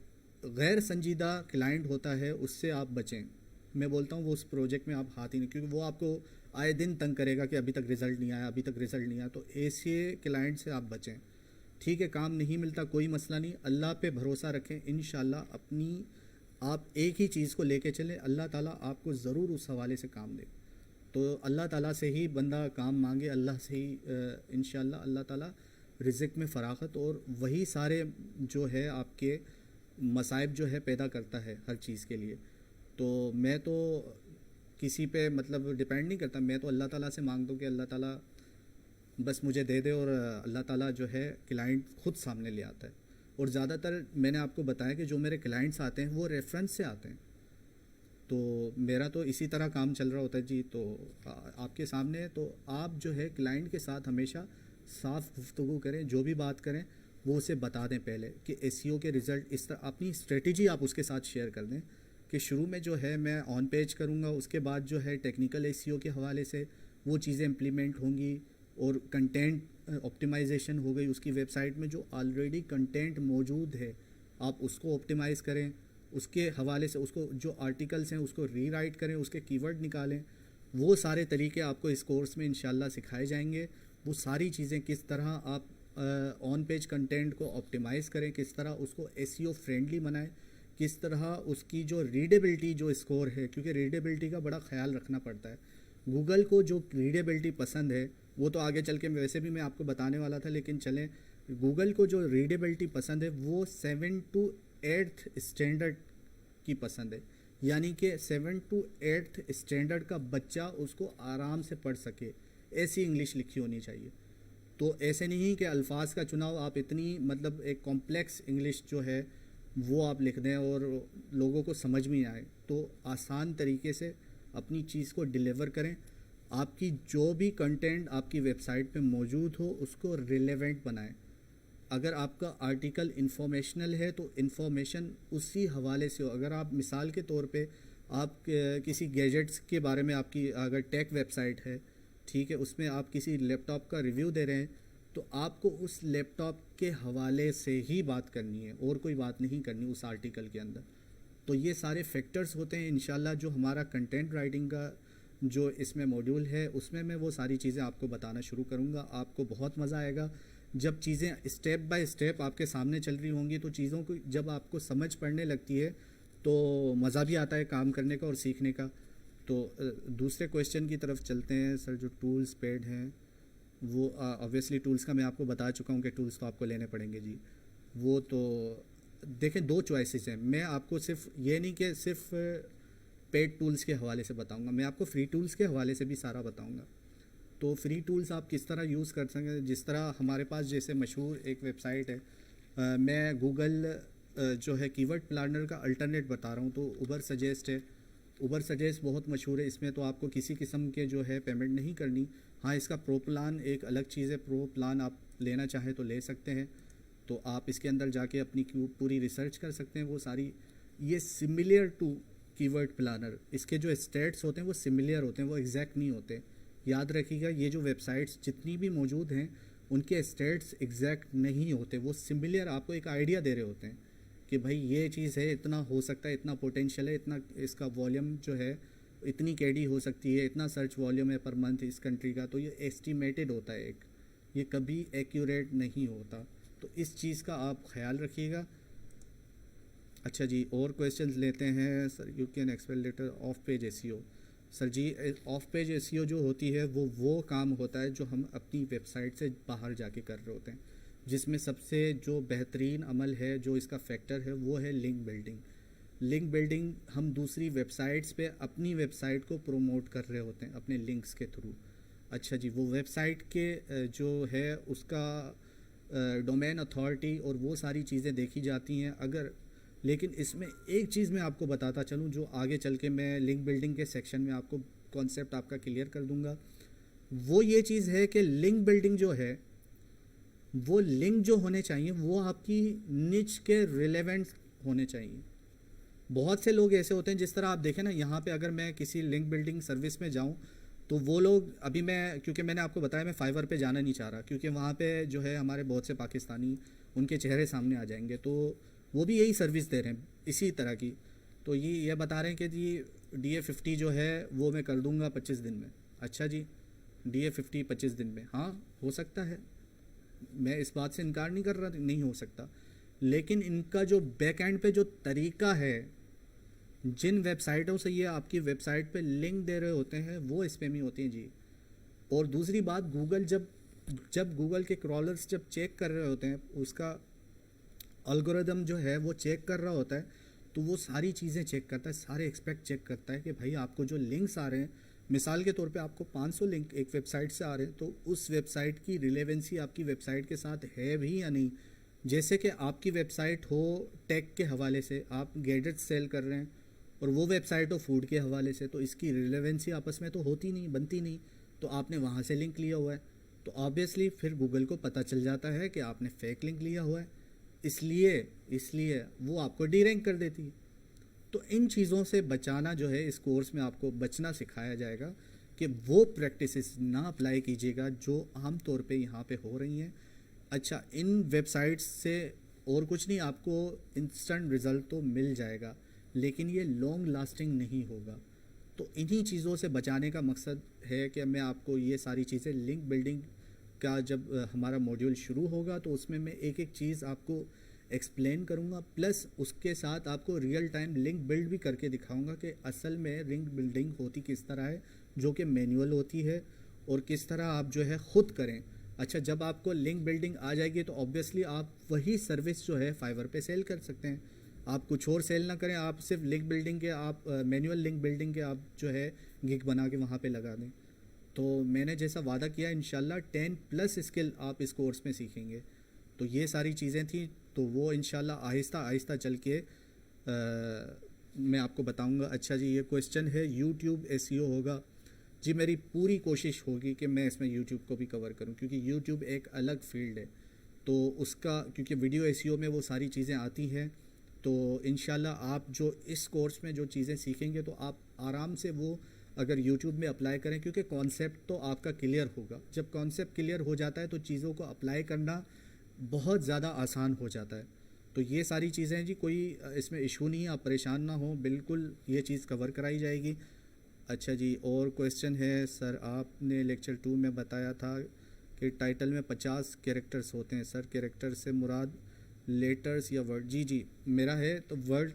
غیر سنجیدہ کلائنٹ ہوتا ہے اس سے آپ بچیں. میں بولتا ہوں وہ اس پروجیکٹ میں آپ ہاتھ ہی نہیں، کیونکہ وہ آپ کو آئے دن تنگ کرے گا کہ ابھی تک رزلٹ نہیں آیا، ابھی تک رزلٹ نہیں آیا. تو ایسے کلائنٹ سے آپ بچیں. ٹھیک ہے. کام نہیں ملتا کوئی مسئلہ نہیں، اللہ پہ بھروسہ رکھیں. انشاءاللہ اپنی آپ ایک ہی چیز کو لے کے چلیں، اللہ تعالیٰ آپ کو ضرور اس حوالے سے کام دے. تو اللہ تعالیٰ سے ہی بندہ کام مانگے، اللہ سے ہی انشاءاللہ اللہ تعالیٰ رزق میں فراخت، اور وہی سارے جو ہے آپ کے مصائب جو ہے پیدا کرتا ہے ہر چیز کے لیے. تو میں تو کسی پہ مطلب ڈیپینڈ نہیں کرتا، میں تو اللہ تعالیٰ سے مانگتا ہوں کہ اللہ تعالیٰ بس مجھے دے دے، اور اللہ تعالیٰ جو ہے کلائنٹ خود سامنے لے آتا ہے. اور زیادہ تر میں نے آپ کو بتایا کہ جو میرے کلائنٹس آتے ہیں وہ ریفرنس سے آتے ہیں. تو میرا تو اسی طرح کام چل رہا ہوتا ہے جی. تو آپ کے سامنے تو آپ جو ہے کلائنٹ کے ساتھ ہمیشہ صاف گفتگو کریں، جو بھی بات کریں وہ اسے بتا دیں پہلے کہ SEO کے رزلٹ اس طرح، اپنی اسٹریٹجی آپ اس کے ساتھ شیئر کر دیں کہ شروع میں جو ہے میں آن پیج کروں گا، اس کے بعد جو ہے ٹیکنیکل SEO کے حوالے سے وہ چیزیں امپلیمنٹ ہوں گی، اور کنٹینٹ آپٹیمائزیشن ہو گئی. اس کی ویب سائٹ میں جو آلریڈی کنٹینٹ موجود ہے آپ اس کو آپٹیمائز کریں، اس کے حوالے سے اس کو جو آرٹیکلس ہیں اس کو ری رائٹ کریں، اس کے کی ورڈ نکالیں. وہ سارے طریقے آپ کو اس کورس میں انشاءاللہ سکھائے جائیں گے. وہ ساری چیزیں کس طرح آپ آن پیج کنٹینٹ کو آپٹیمائز کریں، کس طرح اس کو SEO فرینڈلی بنائیں، کس طرح اس کی جو ریڈیبلٹی جو اسکور ہے، کیونکہ ریڈیبلٹی کا بڑا خیال رکھنا پڑتا ہے. گوگل کو جو ریڈیبلٹی پسند ہے وہ تو آگے چل کے ویسے بھی میں آپ کو بتانے والا تھا، لیکن چلیں، گوگل کو جو ریڈیبلٹی پسند ہے وہ 7 to 8 اسٹینڈرڈ کی پسند ہے. یعنی کہ 7 to 8 اسٹینڈرڈ کا بچہ اس کو آرام سے پڑھ سکے، ایسی انگلش لکھی ہونی چاہیے. تو ایسے نہیں کہ الفاظ کا چناؤ آپ اتنی مطلب ایک کمپلیکس انگلش جو ہے وہ آپ لکھ دیں اور لوگوں کو سمجھ میں آئے. تو آسان طریقے سے اپنی چیز کو ڈیلیور کریں. آپ کی جو بھی کنٹینٹ آپ کی ویب سائٹ پہ موجود ہو اس کو ریلیونٹ بنائیں. اگر آپ کا آرٹیکل انفارمیشنل ہے تو انفارمیشن اسی حوالے سے ہو. اگر آپ مثال کے طور پہ آپ کسی گیجٹس کے بارے میں، آپ کی اگر ٹیک ویب سائٹ ہے، ٹھیک ہے، اس میں آپ کسی لیپ ٹاپ کا ریویو دے رہے ہیں، تو آپ کو اس لیپ ٹاپ کے حوالے سے ہی بات کرنی ہے، اور کوئی بات نہیں کرنی اس آرٹیکل کے اندر. تو یہ سارے فیکٹرز ہوتے ہیں. انشاءاللہ جو ہمارا کنٹینٹ رائٹنگ کا جو اس میں موڈیول ہے اس میں وہ ساری چیزیں آپ کو بتانا شروع کروں گا. آپ کو بہت مزہ آئے گا. جب چیزیں اسٹیپ بائی اسٹیپ آپ کے سامنے چل رہی ہوں گی تو چیزوں کو جب آپ کو سمجھ پڑنے لگتی ہے تو مزہ بھی آتا ہے کام کرنے کا اور سیکھنے کا. تو دوسرے کویشچن کی طرف چلتے ہیں سر. جو ٹولز پیڈ ہیں وہ آبویسلی ٹولز کا میں آپ کو بتا چکا ہوں کہ ٹولز تو آپ کو لینے پڑیں گے جی. وہ تو دیکھیں دو چوائسیز ہیں. میں آپ کو صرف یہ نہیں کہ صرف پیڈ ٹولز کے حوالے سے بتاؤں گا, میں آپ کو فری ٹولز کے حوالے سے بھی سارا بتاؤں گا. تو فری ٹولز آپ کس طرح یوز کر سکیں گے, جس طرح ہمارے پاس جیسے مشہور ایک ویب سائٹ ہے, میں گوگل جو ہے کی ورڈ پلانر کا الٹرنیٹ بتا رہا ہوں, تو اوبر سجیسٹ ہے. اوبر سجیسٹ بہت مشہور ہے, اس میں تو آپ کو کسی قسم کے جو ہے پیمنٹ نہیں کرنی. ہاں اس کا پرو پلان ایک الگ چیز ہے, پرو پلان آپ لینا چاہیں تو لے سکتے ہیں. تو آپ اس کے اندر جا کے اپنی پوری ریسرچ کر سکتے ہیں. وہ ساری یہ سملیر ٹو کی ورڈ پلانر, اس کے جو اسٹیٹس ہوتے ہیں وہ سملیر ہوتے ہیں, وہ ایگزیکٹ نہیں ہوتے. یاد رکھیے گا یہ جو ویب سائٹس جتنی بھی موجود ہیں ان کے اسٹیٹس ایگزیکٹ نہیں ہوتے, وہ سملیر آپ کو ایک آئیڈیا دے رہے ہوتے ہیں کہ بھائی یہ چیز ہے, اتنا ہو سکتا ہے, اتنا پوٹینشیل ہے, اتنا اس کا والیوم جو ہے اتنی KD ہو سکتی ہے, اتنا سرچ والیوم ہے پر منتھ اس کنٹری کا. تو یہ ایسٹیمیٹڈ ہوتا ہے ایک, یہ کبھی ایکیوریٹ نہیں ہوتا. تو اس چیز کا آپ خیال رکھیے گا. اچھا جی, اور کویشچنز لیتے ہیں sir. You can explain later off page SEO. Sir ji off page SEO جو ہوتی ہے وہ کام ہوتا ہے جو ہم اپنی ویب سائٹ سے باہر جا کے کر رہے ہوتے ہیں, جس میں سب سے جو بہترین عمل ہے, جو اس کا فیکٹر ہے, وہ ہے لنک بلڈنگ. لنک بلڈنگ ہم دوسری ویب سائٹس پہ اپنی ویب سائٹ کو پروموٹ کر رہے ہوتے ہیں اپنے لنکس کے تھرو. اچھا جی, وہ ویب سائٹ کے جو ہے اس کا ڈومین اتھارٹی اور وہ ساری چیزیں دیکھی جاتی ہیں. اگر لیکن اس میں ایک چیز میں آپ کو بتاتا چلوں جو آگے چل کے میں لنک بلڈنگ کے سیکشن میں آپ کو کانسیپٹ آپ کا کلیئر کر دوں گا. وہ یہ چیز ہے کہ لنک بلڈنگ جو ہے, وہ لنک جو ہونے چاہیے وہ آپ کی نچ کے ریلیونٹ ہونے چاہیے. بہت سے لوگ ایسے ہوتے ہیں, جس طرح آپ دیکھیں نا یہاں پہ اگر میں کسی لنک بلڈنگ سروس میں جاؤں تو وہ لوگ ابھی کیونکہ میں نے آپ کو بتایا میں فائیور پہ جانا نہیں چاہ رہا, کیونکہ وہاں پہ جو ہے ہمارے بہت سے پاکستانی ان کے چہرے سامنے آ جائیں گے, تو وہ بھی یہی سروس دے رہے ہیں اسی طرح کی. تو یہ بتا رہے ہیں کہ جی DA50 جو ہے وہ میں کر دوں گا 25 دن میں. اچھا جی, DA50 25 دن میں, ہاں ہو سکتا ہے, میں اس بات سے انکار نہیں کر رہا, نہیں ہو سکتا. لیکن ان کا جو بیک اینڈ پہ جو طریقہ ہے, جن ویب سائٹوں سے یہ آپ کی ویب سائٹ پہ لنک دے رہے ہوتے ہیں وہ اسپیمی ہوتی ہیں جی. اور دوسری بات, گوگل جب گوگل کے کرالرز جب چیک کر رہے ہوتے ہیں, اس کا الگوریدم جو ہے وہ چیک کر رہا ہوتا ہے, تو وہ ساری چیزیں چیک کرتا ہے, سارے ایکسپیکٹ چیک کرتا ہے کہ بھائی آپ کو جو لنکس آ رہے ہیں, مثال کے طور پہ آپ کو 500 لنک ایک ویب سائٹ سے آ رہے ہیں, تو اس ویب سائٹ کی ریلیونسی آپ کی ویب سائٹ کے ساتھ ہے بھی یا نہیں. جیسے کہ آپ کی ویب سائٹ ہو ٹیک کے حوالے سے, آپ گیجٹ سیل کر رہے ہیں, اور وہ ویب سائٹ ہو فوڈ کے حوالے سے, تو اس کی ریلیونسی آپس میں تو ہوتی نہیں, بنتی نہیں. تو آپ نے وہاں سے لنک لیا ہوا ہے, تو آبویسلی پھر گوگل کو پتہ چل جاتا ہے کہ آپ نے فیک لنک لیا ہوا ہے, اس لیے وہ آپ کو ڈی رینک کر دیتی ہے. تو ان چیزوں سے بچانا جو ہے اس کورس میں آپ کو بچنا سکھایا جائے گا کہ وہ پریکٹسز نہ اپلائی کیجیے گا جو عام طور پہ یہاں پہ ہو رہی ہیں. اچھا, ان ویب سائٹس سے اور کچھ نہیں, آپ کو انسٹنٹ رزلٹ تو مل جائے گا, لیکن یہ لانگ لاسٹنگ نہیں ہوگا. تو انہی چیزوں سے بچانے کا مقصد ہے کہ میں آپ کو یہ ساری چیزیں, لنک بلڈنگ کا جب ہمارا موڈیول شروع ہوگا تو اس میں ایک ایک چیز آپ کو ایکسپلین کروں گا, پلس اس کے ساتھ آپ کو ریئل ٹائم لنک بلڈ بھی کر کے دکھاؤں گا کہ اصل میں لنک بلڈنگ ہوتی کس طرح ہے, جو کہ مینول ہوتی ہے, اور کس طرح آپ جو ہے خود کریں. اچھا, جب آپ کو لنک بلڈنگ آ جائے گی تو آبویسلی آپ وہی سروس جو ہے فائیور پہ سیل کر سکتے ہیں. آپ کچھ اور سیل نہ کریں, آپ صرف لنک بلڈنگ کے, آپ مینول لنک بلڈنگ کے آپ جو ہے گگ بنا کے وہاں پہ لگا دیں. تو میں نے جیسا وعدہ کیا انشاءاللہ 10+ اسکل آپ اس کورس میں سیکھیں گے. تو یہ ساری چیزیں تھیں, تو وہ انشاءاللہ آہستہ آہستہ چل کے میں آپ کو بتاؤں گا. اچھا جی, یہ کویشچن ہے YouTube SEO ہوگا. جی میری پوری کوشش ہوگی کہ میں اس میں YouTube کو بھی کور کروں, کیونکہ YouTube ایک الگ فیلڈ ہے, تو اس کا کیونکہ ویڈیو SEO میں وہ ساری چیزیں آتی ہیں. تو انشاءاللہ آپ جو اس کورس میں جو چیزیں سیکھیں گے تو آپ آرام سے وہ اگر YouTube میں اپلائی کریں, کیونکہ کانسیپٹ تو آپ کا کلیئر ہوگا. جب کانسیپٹ کلیئر ہو جاتا ہے تو چیزوں کو اپلائی کرنا بہت زیادہ آسان ہو جاتا ہے. تو یہ ساری چیزیں جی, کوئی اس میں ایشو نہیں ہے, آپ پریشان نہ ہوں, بالکل یہ چیز کور کرائی جائے گی. اچھا جی, اور کویشچن ہے سر, آپ نے لیکچر 2 میں بتایا تھا کہ کہ ٹائٹل میں 50 کیریکٹرز ہوتے ہیں. سر کیریکٹر سے مراد لیٹرز یا ورڈ؟ جی میرا ہے تو ورڈ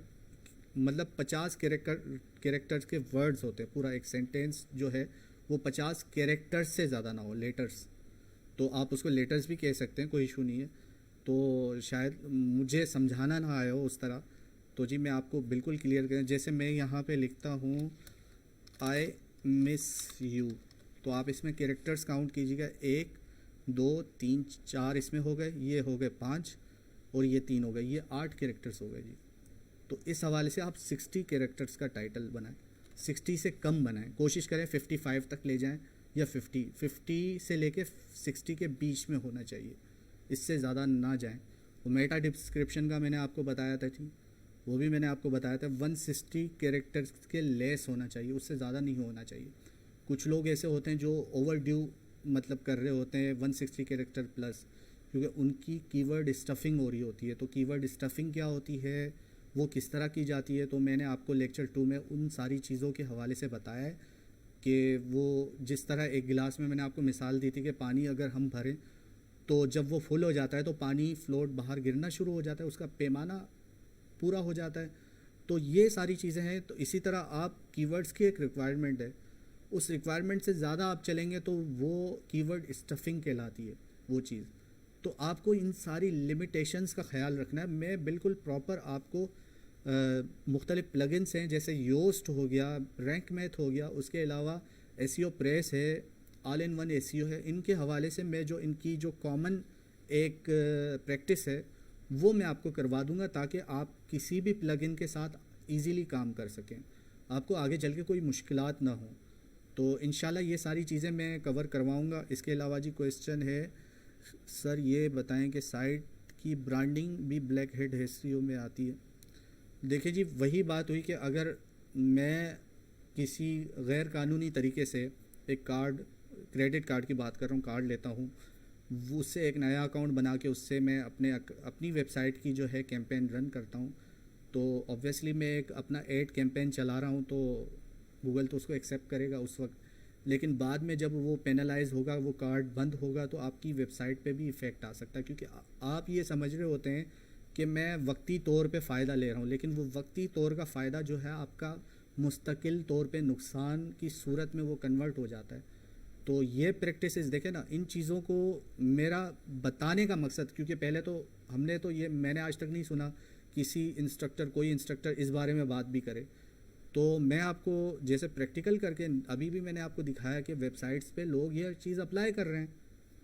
مطلب 50 کیریکٹرز کے ورڈز ہوتے ہیں. پورا ایک سینٹینس جو ہے وہ 50 کیریکٹرز سے زیادہ نہ ہو, لیٹرز. تو آپ اس کو لیٹرز بھی کہہ سکتے ہیں, کوئی ایشو نہیں ہے. تو شاید مجھے سمجھانا نہ آیا ہو اس طرح. تو جی میں آپ کو بالکل کلیئر کریں. جیسے میں یہاں پہ لکھتا ہوں آئی مس یو, تو آپ اس میں کیریکٹرز کاؤنٹ کیجیے گا. 1 2 3 4 اس میں ہو گئے, یہ ہو گئے 5 اور یہ 3 ہو گئے, یہ 8 کیریکٹرز ہو گئے جی. تو اس حوالے سے آپ 60 کیریکٹرز کا ٹائٹل بنائیں, 60 سے کم بنائیں. کوشش کریں 55 تک لے جائیں یا 50 سے لے کے 60 کے بیچ میں ہونا چاہیے, اس سے زیادہ نہ جائیں. وہ میٹا ڈسکرپشن کا میں نے آپ کو بتایا تھا جی, وہ بھی میں نے آپ کو بتایا تھا 160 کیریکٹرز کے لیس ہونا چاہیے, اس سے زیادہ نہیں ہونا چاہیے. کچھ لوگ ایسے ہوتے ہیں جو اوور ڈیو مطلب کر رہے ہوتے ہیں 160 کیریکٹر پلس, کیونکہ ان کی کی ورڈ اسٹفنگ ہو رہی ہوتی ہے. تو کی ورڈ اسٹفنگ کیا ہوتی ہے, وہ کس طرح کی جاتی ہے, تو میں نے آپ کو لیکچر 2 میں ان ساری چیزوں کے حوالے سے بتایا ہے کہ وہ جس طرح ایک گلاس میں نے آپ کو مثال دی تھی کہ پانی اگر ہم بھریں تو جب وہ فل ہو جاتا ہے تو پانی فلوٹ باہر گرنا شروع ہو جاتا ہے, اس کا پیمانہ پورا ہو جاتا ہے. تو یہ ساری چیزیں ہیں. تو اسی طرح آپ کی ورڈز کی ایک ریکوائرمنٹ ہے, اس ریکوائرمنٹ سے زیادہ آپ چلیں گے تو وہ کی ورڈ اسٹفنگ کہلاتی ہے وہ چیز. تو آپ کو ان ساری لمیٹیشنز کا خیال رکھنا ہے. میں بالکل پراپر آپ کو مختلف پلگنس ہیں جیسے یوسٹ ہو گیا, رینک میتھ ہو گیا, اس کے علاوہ ایس ای او پریس ہے, آل ان ون ایس ای او ہے, ان کے حوالے سے میں جو ان کی جو کامن ایک پریکٹس ہے وہ میں آپ کو کروا دوں گا تاکہ آپ کسی بھی پلگن کے ساتھ ایزیلی کام کر سکیں, آپ کو آگے چل کے کوئی مشکلات نہ ہوں. تو انشاءاللہ یہ ساری چیزیں میں کور کرواؤں گا. اس کے علاوہ جی کویسچن ہے سر یہ بتائیں کہ سائٹ کی برانڈنگ بھی بلیک ہیڈ ایس ای او میں آتی ہے. دیکھیں جی وہی بات ہوئی کہ اگر میں کسی غیر قانونی طریقے سے ایک کارڈ, کریڈٹ کارڈ کی بات کر رہا ہوں, کارڈ لیتا ہوں, اس سے ایک نیا اکاؤنٹ بنا کے اس سے میں اپنی ویب سائٹ کی جو ہے کیمپین رن کرتا ہوں, تو آبویسلی میں ایک اپنا ایڈ کیمپین چلا رہا ہوں تو گوگل تو اس کو ایکسیپٹ کرے گا اس وقت. لیکن بعد میں جب وہ پینلائز ہوگا, وہ کارڈ بند ہوگا, تو آپ کی ویب سائٹ پہ بھی ایفیکٹ آ سکتا ہے, کیونکہ آپ یہ سمجھ رہے ہوتے ہیں کہ میں وقتی طور پہ فائدہ لے رہا ہوں, لیکن وہ وقتی طور کا فائدہ جو ہے آپ کا مستقل طور پہ نقصان کی صورت میں وہ کنورٹ ہو جاتا ہے. تو یہ پریکٹسز دیکھیں نا, ان چیزوں کو میرا بتانے کا مقصد, کیونکہ پہلے تو ہم نے تو یہ میں نے آج تک نہیں سنا کسی کوئی انسٹرکٹر اس بارے میں بات بھی کرے. تو میں آپ کو جیسے پریکٹیکل کر کے ابھی بھی میں نے آپ کو دکھایا کہ ویب سائٹس پہ لوگ یہ چیز اپلائی کر رہے ہیں,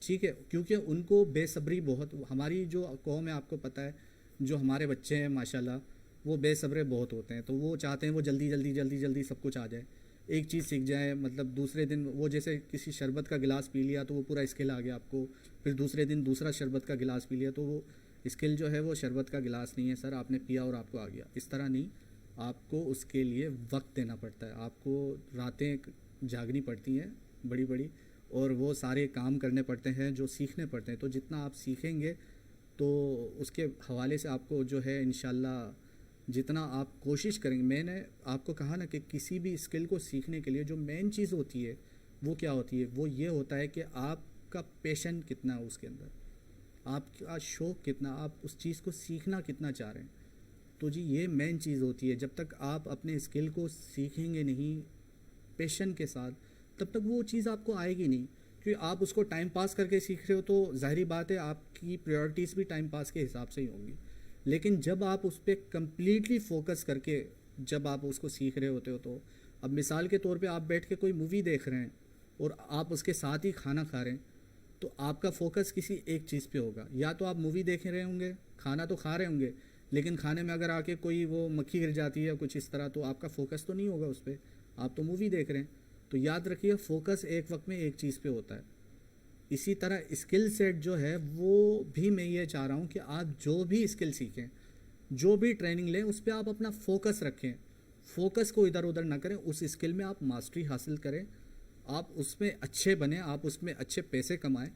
ٹھیک ہے, کیونکہ ان کو بے صبری بہت, ہماری جو قوم ہے آپ کو پتہ ہے, جو ہمارے بچے ہیں ماشاءاللہ وہ بے صبرے بہت ہوتے ہیں. تو وہ چاہتے ہیں وہ جلدی سب کچھ آ جائے, ایک چیز سیکھ جائیں, مطلب دوسرے دن وہ جیسے کسی شربت کا گلاس پی لیا تو وہ پورا اسکل آ گیا آپ کو, پھر دوسرے دن دوسرا شربت کا گلاس پی لیا تو وہ اسکل جو ہے وہ شربت کا گلاس نہیں ہے سر, آپ نے پیا اور آپ کو آ گیا. اس طرح نہیں, آپ کو اس کے لیے وقت دینا پڑتا ہے, آپ کو راتیں جاگنی پڑتی ہیں بڑی, اور وہ سارے کام کرنے پڑتے ہیں جو سیکھنے پڑتے ہیں. تو جتنا آپ سیکھیں گے تو اس کے حوالے سے آپ کو جو ہے انشاءاللہ جتنا آپ کوشش کریں گے, میں نے آپ کو کہا نا کہ کسی بھی اسکل کو سیکھنے کے لیے جو مین چیز ہوتی ہے وہ کیا ہوتی ہے, وہ یہ ہوتا ہے کہ آپ کا پیشن کتنا ہے اس کے اندر, آپ کا شوق کتنا, آپ اس چیز کو سیکھنا کتنا چاہ رہے ہیں. تو جی یہ مین چیز ہوتی ہے. جب تک آپ اپنے اسکل کو سیکھیں گے نہیں پیشن کے ساتھ, تب تک وہ چیز آپ کو آئے گی نہیں. کیونکہ آپ اس کو ٹائم پاس کر کے سیکھ رہے ہو تو ظاہری بات ہے آپ کی پریورٹیز بھی ٹائم پاس کے حساب سے ہی ہوں گی. لیکن جب آپ اس پہ کمپلیٹلی فوکس کر کے جب آپ اس کو سیکھ رہے ہوتے ہو, تو اب مثال کے طور پہ آپ بیٹھ کے کوئی مووی دیکھ رہے ہیں اور آپ اس کے ساتھ ہی کھانا کھا رہے ہیں, تو آپ کا فوکس کسی ایک چیز پہ ہوگا. یا تو آپ مووی دیکھ رہے ہوں گے, کھانا تو کھا رہے ہوں گے, لیکن کھانے میں اگر آ کے کوئی وہ مکھی گر جاتی ہے یا کچھ اس طرح, تو آپ کا فوکس تو نہیں ہوگا اس پہ, آپ تو مووی دیکھ رہے ہیں. تو یاد رکھیے فوکس ایک وقت میں ایک چیز پہ ہوتا ہے. اسی طرح اسکل سیٹ جو ہے وہ بھی میں یہ چاہ رہا ہوں کہ آپ جو بھی اسکل سیکھیں, جو بھی ٹریننگ لیں, اس پہ آپ اپنا فوکس رکھیں, فوکس کو ادھر ادھر نہ کریں. اس اسکل میں آپ ماسٹری حاصل کریں, آپ اس میں اچھے بنیں, آپ اس میں اچھے پیسے کمائیں.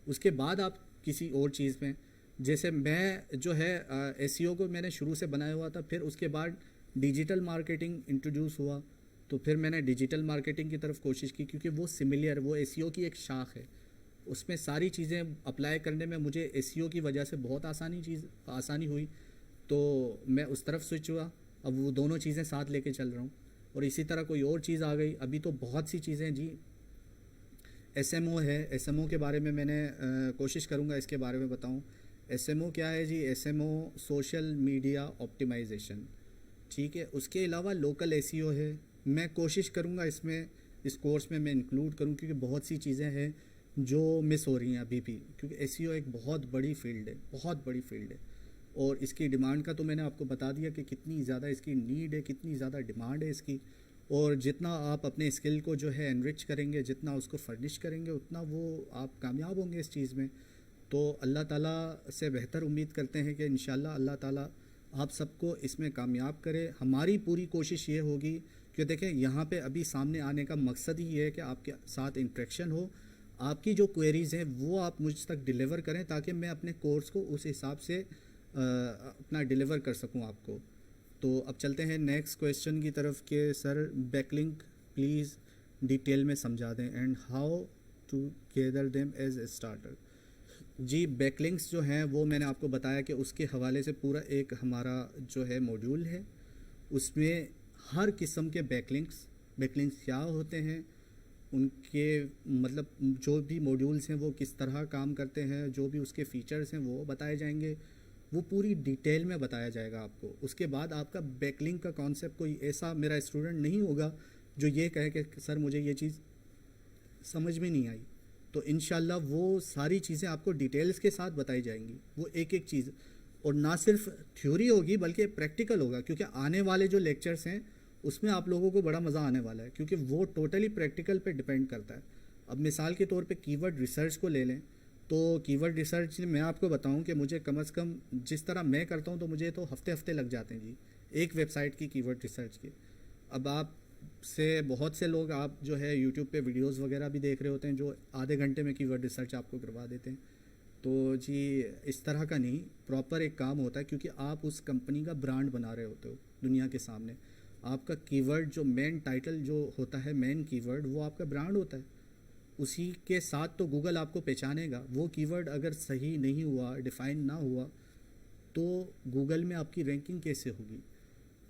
اس کے بعد آپ کسی اور چیز میں, جیسے میں جو ہے ایس ای او کو میں نے شروع سے بنایا ہوا تھا, پھر اس کے بعد ڈیجیٹل مارکیٹنگ انٹروڈیوس ہوا, تو پھر میں نے ڈیجیٹل مارکیٹنگ کی طرف کوشش کی, کیونکہ وہ سملیئر, وہ ایس ای او کی ایک شاخ ہے. اس میں ساری چیزیں اپلائی کرنے میں مجھے SEO کی وجہ سے بہت آسانی ہوئی، تو میں اس طرف سوئچ ہوا. اب وہ دونوں چیزیں ساتھ لے کے چل رہا ہوں. اور اسی طرح کوئی اور چیز آ گئی، ابھی تو بہت سی چیزیں جی. SMO ہے، SMO کے بارے میں نے کوشش کروں گا اس کے بارے میں بتاؤں. SMO کیا ہے جی؟ SMO سوشل میڈیا آپٹیمائزیشن، ٹھیک ہے. اس کے علاوہ لوکل SEO ہے. میں کوشش کروں گا اس کورس میں انکلوڈ کروں، کیونکہ بہت سی چیزیں ہیں جو مس ہو رہی ہیں ابھی بھی، کیونکہ SEO ایک بہت بڑی فیلڈ ہے، بہت بڑی فیلڈ ہے. اور اس کی ڈیمانڈ کا تو میں نے آپ کو بتا دیا کہ کتنی زیادہ اس کی نیڈ ہے، کتنی زیادہ ڈیمانڈ ہے اس کی. اور جتنا آپ اپنے اسکل کو جو ہے انرچ کریں گے، جتنا اس کو فرنش کریں گے، اتنا وہ آپ کامیاب ہوں گے اس چیز میں. تو اللہ تعالیٰ سے بہتر امید کرتے ہیں کہ انشاءاللہ اللہ تعالیٰ آپ سب کو اس میں کامیاب کرے. ہماری پوری کوشش یہ ہوگی کہ دیکھیں یہاں پہ ابھی سامنے آنے کا مقصد ہی یہ ہے کہ آپ کے ساتھ انٹریکشن ہو، آپ کی جو کوئریز ہیں وہ آپ مجھ تک ڈیلیور کریں، تاکہ میں اپنے کورس کو اس حساب سے اپنا ڈیلیور کر سکوں آپ کو. تو اب چلتے ہیں نیکسٹ کویشچن کی طرف کہ sir backlink please detail میں سمجھا دیں and how to gather them as a starter. جی بیک لنکس جو ہیں وہ میں نے آپ کو بتایا کہ اس کے حوالے سے پورا ایک ہمارا جو ہے موڈیول ہے. اس میں ہر قسم کے بیک لنکس کیا ہوتے ہیں، ان کے مطلب جو بھی موڈیولس ہیں وہ کس طرح کام کرتے ہیں، جو بھی اس کے فیچرز ہیں وہ بتائے جائیں گے، وہ پوری ڈیٹیل میں بتایا جائے گا آپ کو. اس کے بعد آپ کا بیک لنک کا کانسیپٹ کوئی ایسا میرا اسٹوڈنٹ نہیں ہوگا جو یہ کہے کہ سر مجھے یہ چیز سمجھ میں نہیں آئی. تو انشاءاللہ وہ ساری چیزیں آپ کو ڈیٹیلز کے ساتھ بتائی جائیں گی، وہ ایک ایک چیز. اور نہ صرف تھیوری ہوگی بلکہ پریکٹیکل ہوگا، کیونکہ آنے والے جو لیکچرز ہیں اس میں آپ لوگوں کو بڑا مزہ آنے والا ہے، کیونکہ وہ ٹوٹلی پریکٹیکل پہ ڈیپینڈ کرتا ہے. اب مثال کے طور پہ کی ورڈ ریسرچ کو لے لیں، تو کی ورڈ ریسرچ میں آپ کو بتاؤں کہ مجھے کم از کم جس طرح میں کرتا ہوں تو مجھے تو ہفتے لگ جاتے ہیں جی ایک ویب سائٹ کی ورڈ ریسرچ کے. اب آپ سے بہت سے لوگ آپ جو ہے یوٹیوب پہ ویڈیوز وغیرہ بھی دیکھ رہے ہوتے ہیں جو آدھے گھنٹے میں کی ورڈ ریسرچ آپ کو کروا دیتے ہیں. تو جی اس طرح کا نہیں، پراپر ایک کام ہوتا ہے، کیونکہ آپ اس کمپنی کا برانڈ بنا رہے ہوتے ہو دنیا کے سامنے. آپ کا کی ورڈ جو مین ٹائٹل جو ہوتا ہے، مین کی ورڈ، وہ آپ کا برانڈ ہوتا ہے. اسی کے ساتھ تو گوگل آپ کو پہچانے گا. وہ کی ورڈ اگر صحیح نہیں ہوا، ڈیفائن نہ ہوا، تو گوگل میں آپ کی رینکنگ کیسے ہوگی؟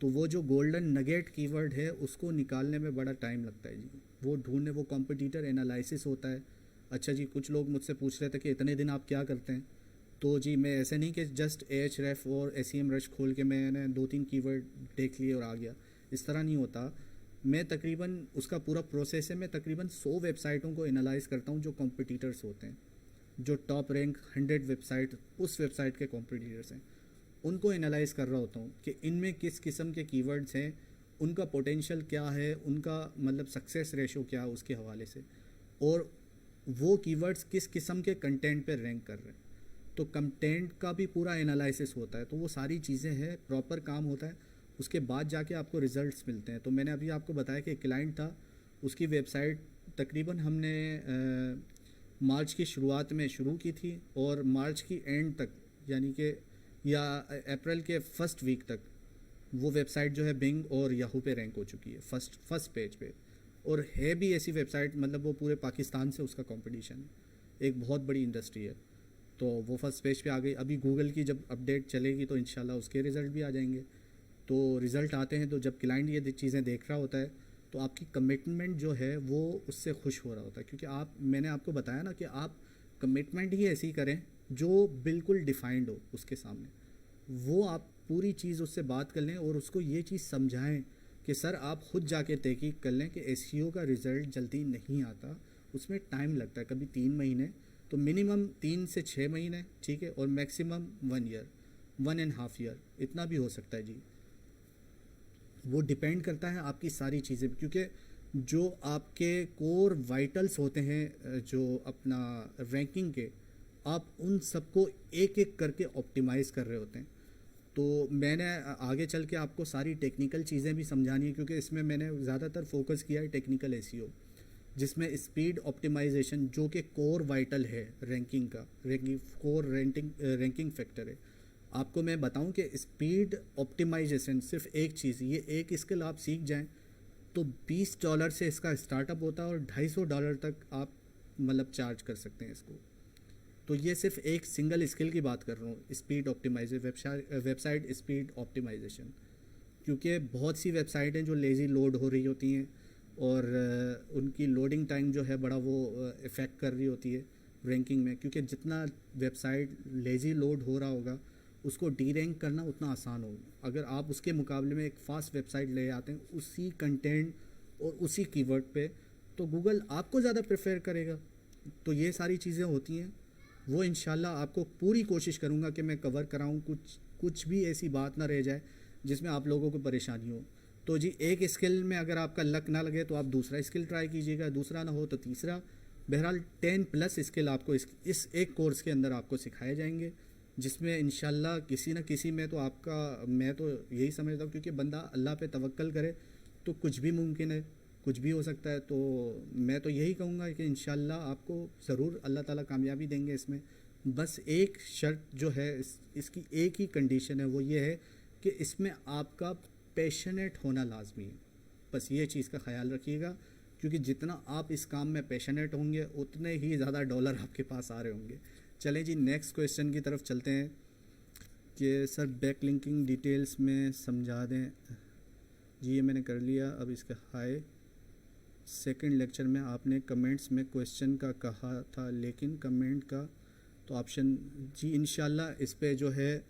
تو وہ جو گولڈن نگیٹ کی ورڈ ہے اس کو نکالنے میں بڑا ٹائم لگتا ہے جی. وہ ڈھونڈنے، وہ کمپٹیٹر انالائسس ہوتا ہے. اچھا جی کچھ لوگ مجھ سے پوچھ رہے تھے کہ اتنے دن آپ کیا کرتے ہیں؟ تو جی میں ایسے نہیں کہ جسٹ Ahref اور SEM رش کھول کے میں نے 2-3 کی ورڈ دیکھ لیے اور آ گیا، اس طرح نہیں ہوتا. میں تقریباً اس کا پورا پروسیس ہے، میں تقریباً 100 ویب سائٹوں کو انالائز کرتا ہوں جو کمپٹیٹرز ہوتے ہیں، جو ٹاپ رینک 100 ویب سائٹ اس ویب سائٹ کے کمپٹیٹرز ہیں. ان کو انالائز کر رہا ہوتا ہوں کہ ان میں کس قسم کے کی ورڈز ہیں، ان کا پوٹینشیل کیا ہے، ان کا مطلب سکسیس ریشو کیا ہے اس کے حوالے سے، اور وہ کی ورڈز کس قسم کے کنٹینٹ پہ رینک کر رہے ہیں. تو کنٹینٹ کا بھی پورا انالائسس ہوتا ہے. تو وہ ساری چیزیں ہیں، پراپر کام ہوتا ہے. اس کے بعد جا کے آپ کو ریزلٹس ملتے ہیں. تو میں نے ابھی آپ کو بتایا کہ ایک کلائنٹ تھا، اس کی ویب سائٹ تقریباً ہم نے مارچ کی شروعات میں شروع کی تھی، اور مارچ کی اینڈ تک یعنی کہ یا اپریل کے فرسٹ ویک تک وہ ویب سائٹ جو ہے بنگ اور یاہو پہ رینک ہو چکی ہے فرسٹ پیج پہ. اور ہے بھی ایسی ویب سائٹ، مطلب وہ پورے پاکستان سے اس کا کمپٹیشن ہے، ایک بہت بڑی انڈسٹری ہے. تو وہ فرسٹ پیج پہ آ گئی. ابھی گوگل کی جب اپڈیٹ چلے گی تو انشاءاللہ اس کے رزلٹ بھی آ جائیں گے. تو رزلٹ آتے ہیں تو جب کلائنٹ یہ چیزیں دیکھ رہا ہوتا ہے تو آپ کی کمٹمنٹ جو ہے وہ اس سے خوش ہو رہا ہوتا ہے، کیونکہ میں نے آپ کو بتایا نا کہ آپ کمٹمنٹ ہی ایسی کریں جو بالکل ڈیفائنڈ ہو اس کے سامنے. وہ آپ پوری چیز اس سے بات کر لیں اور اس کو یہ چیز سمجھائیں کہ سر آپ خود جا کے تحقیق کر لیں کہ SEO کا رزلٹ جلدی نہیں آتا، اس میں ٹائم لگتا ہے، کبھی 3 مہینے، تو منیمم 3 سے 6 مہینے، ٹھیک ہے، اور میکسیمم 1 ایئر 1.5 ایئر اتنا بھی ہو سکتا ہے جی. وہ ڈیپینڈ کرتا ہے آپ کی ساری چیزیں، کیونکہ جو آپ کے کور وائٹلس ہوتے ہیں جو اپنا رینکنگ کے، آپ ان سب کو ایک ایک کر کے آپٹیمائز کر رہے ہوتے ہیں. تو میں نے آگے چل کے آپ کو ساری ٹیکنیکل چیزیں بھی سمجھانی ہے، کیونکہ اس میں نے زیادہ تر فوکس کیا ہے ٹیکنیکل SEO، جس میں اسپیڈ آپٹیمائزیشن جو کہ کور وائٹل ہے رینکنگ کا، کور رینکنگ فیکٹر ہے. آپ کو میں بتاؤں کہ اسپیڈ آپٹیمائزیشن صرف ایک چیز، یہ ایک اسکل آپ سیکھ جائیں تو $20 سے اس کا اسٹارٹ اپ ہوتا ہے اور $250 تک آپ مطلب چارج کر سکتے ہیں اس کو. تو یہ صرف ایک سنگل اسکل کی بات کر رہا ہوں, speed optimisation, website speed optimisation. کیونکہ بہت سی ویب سائٹ ہیں جو لیزی لوڈ ہو رہی ہوتی ہیں اور ان کی لوڈنگ ٹائم جو ہے بڑا وہ افیکٹ کر رہی ہوتی ہے رینکنگ میں. کیونکہ جتنا ویب سائٹ لیزی لوڈ ہو رہا ہوگا اس کو ڈی رینک کرنا اتنا آسان ہوگا. اگر آپ اس کے مقابلے میں ایک فاسٹ ویب سائٹ لے آتے ہیں اسی کنٹینٹ اور اسی کی ورڈ پہ, تو گوگل آپ کو زیادہ پریفر کرے گا. تو یہ ساری چیزیں ہوتی ہیں, وہ انشاءاللہ آپ کو پوری کوشش کروں گا کہ میں کور کراؤں, کچھ بھی ایسی بات نہ رہ جائے جس میں آپ لوگوں کو پریشانی ہو. تو جی ایک اسکل میں اگر آپ کا لک نہ لگے تو آپ دوسرا اسکل ٹرائی کیجیے گا, دوسرا نہ ہو تو تیسرا. بہرحال 10+ اسکل آپ کو اس ایک کورس کے اندر آپ کو سکھائے جائیں گے, جس میں انشاءاللہ کسی نہ کسی میں تو آپ کا, میں تو یہی سمجھتا ہوں کیونکہ بندہ اللہ پہ توکل کرے تو کچھ بھی ممکن ہے, کچھ بھی ہو سکتا ہے. تو میں تو یہی کہوں گا کہ انشاءاللہ آپ کو ضرور اللہ تعالیٰ کامیابی دیں گے اس میں. بس ایک شرط جو ہے اس کی ایک ہی کنڈیشن ہے, وہ یہ ہے کہ اس میں آپ کا پیشنیٹ ہونا لازمی ہے. بس یہ چیز کا خیال رکھیے گا, کیونکہ جتنا آپ اس کام میں پیشنیٹ ہوں گے اتنے ہی زیادہ ڈالر آپ کے پاس آ رہے ہوں گے. چلیں جی نیکسٹ کویسچن کی طرف چلتے ہیں کہ سر بیک لنکنگ ڈیٹیلز میں سمجھا دیں. جی یہ میں نے کر لیا. اب اس کا ہائے, سیکنڈ لیکچر میں آپ نے کمنٹس میں کویسچن کا کہا تھا لیکن کمنٹ کا تو آپشن, جی انشاءاللہ اس پہ جو ہے,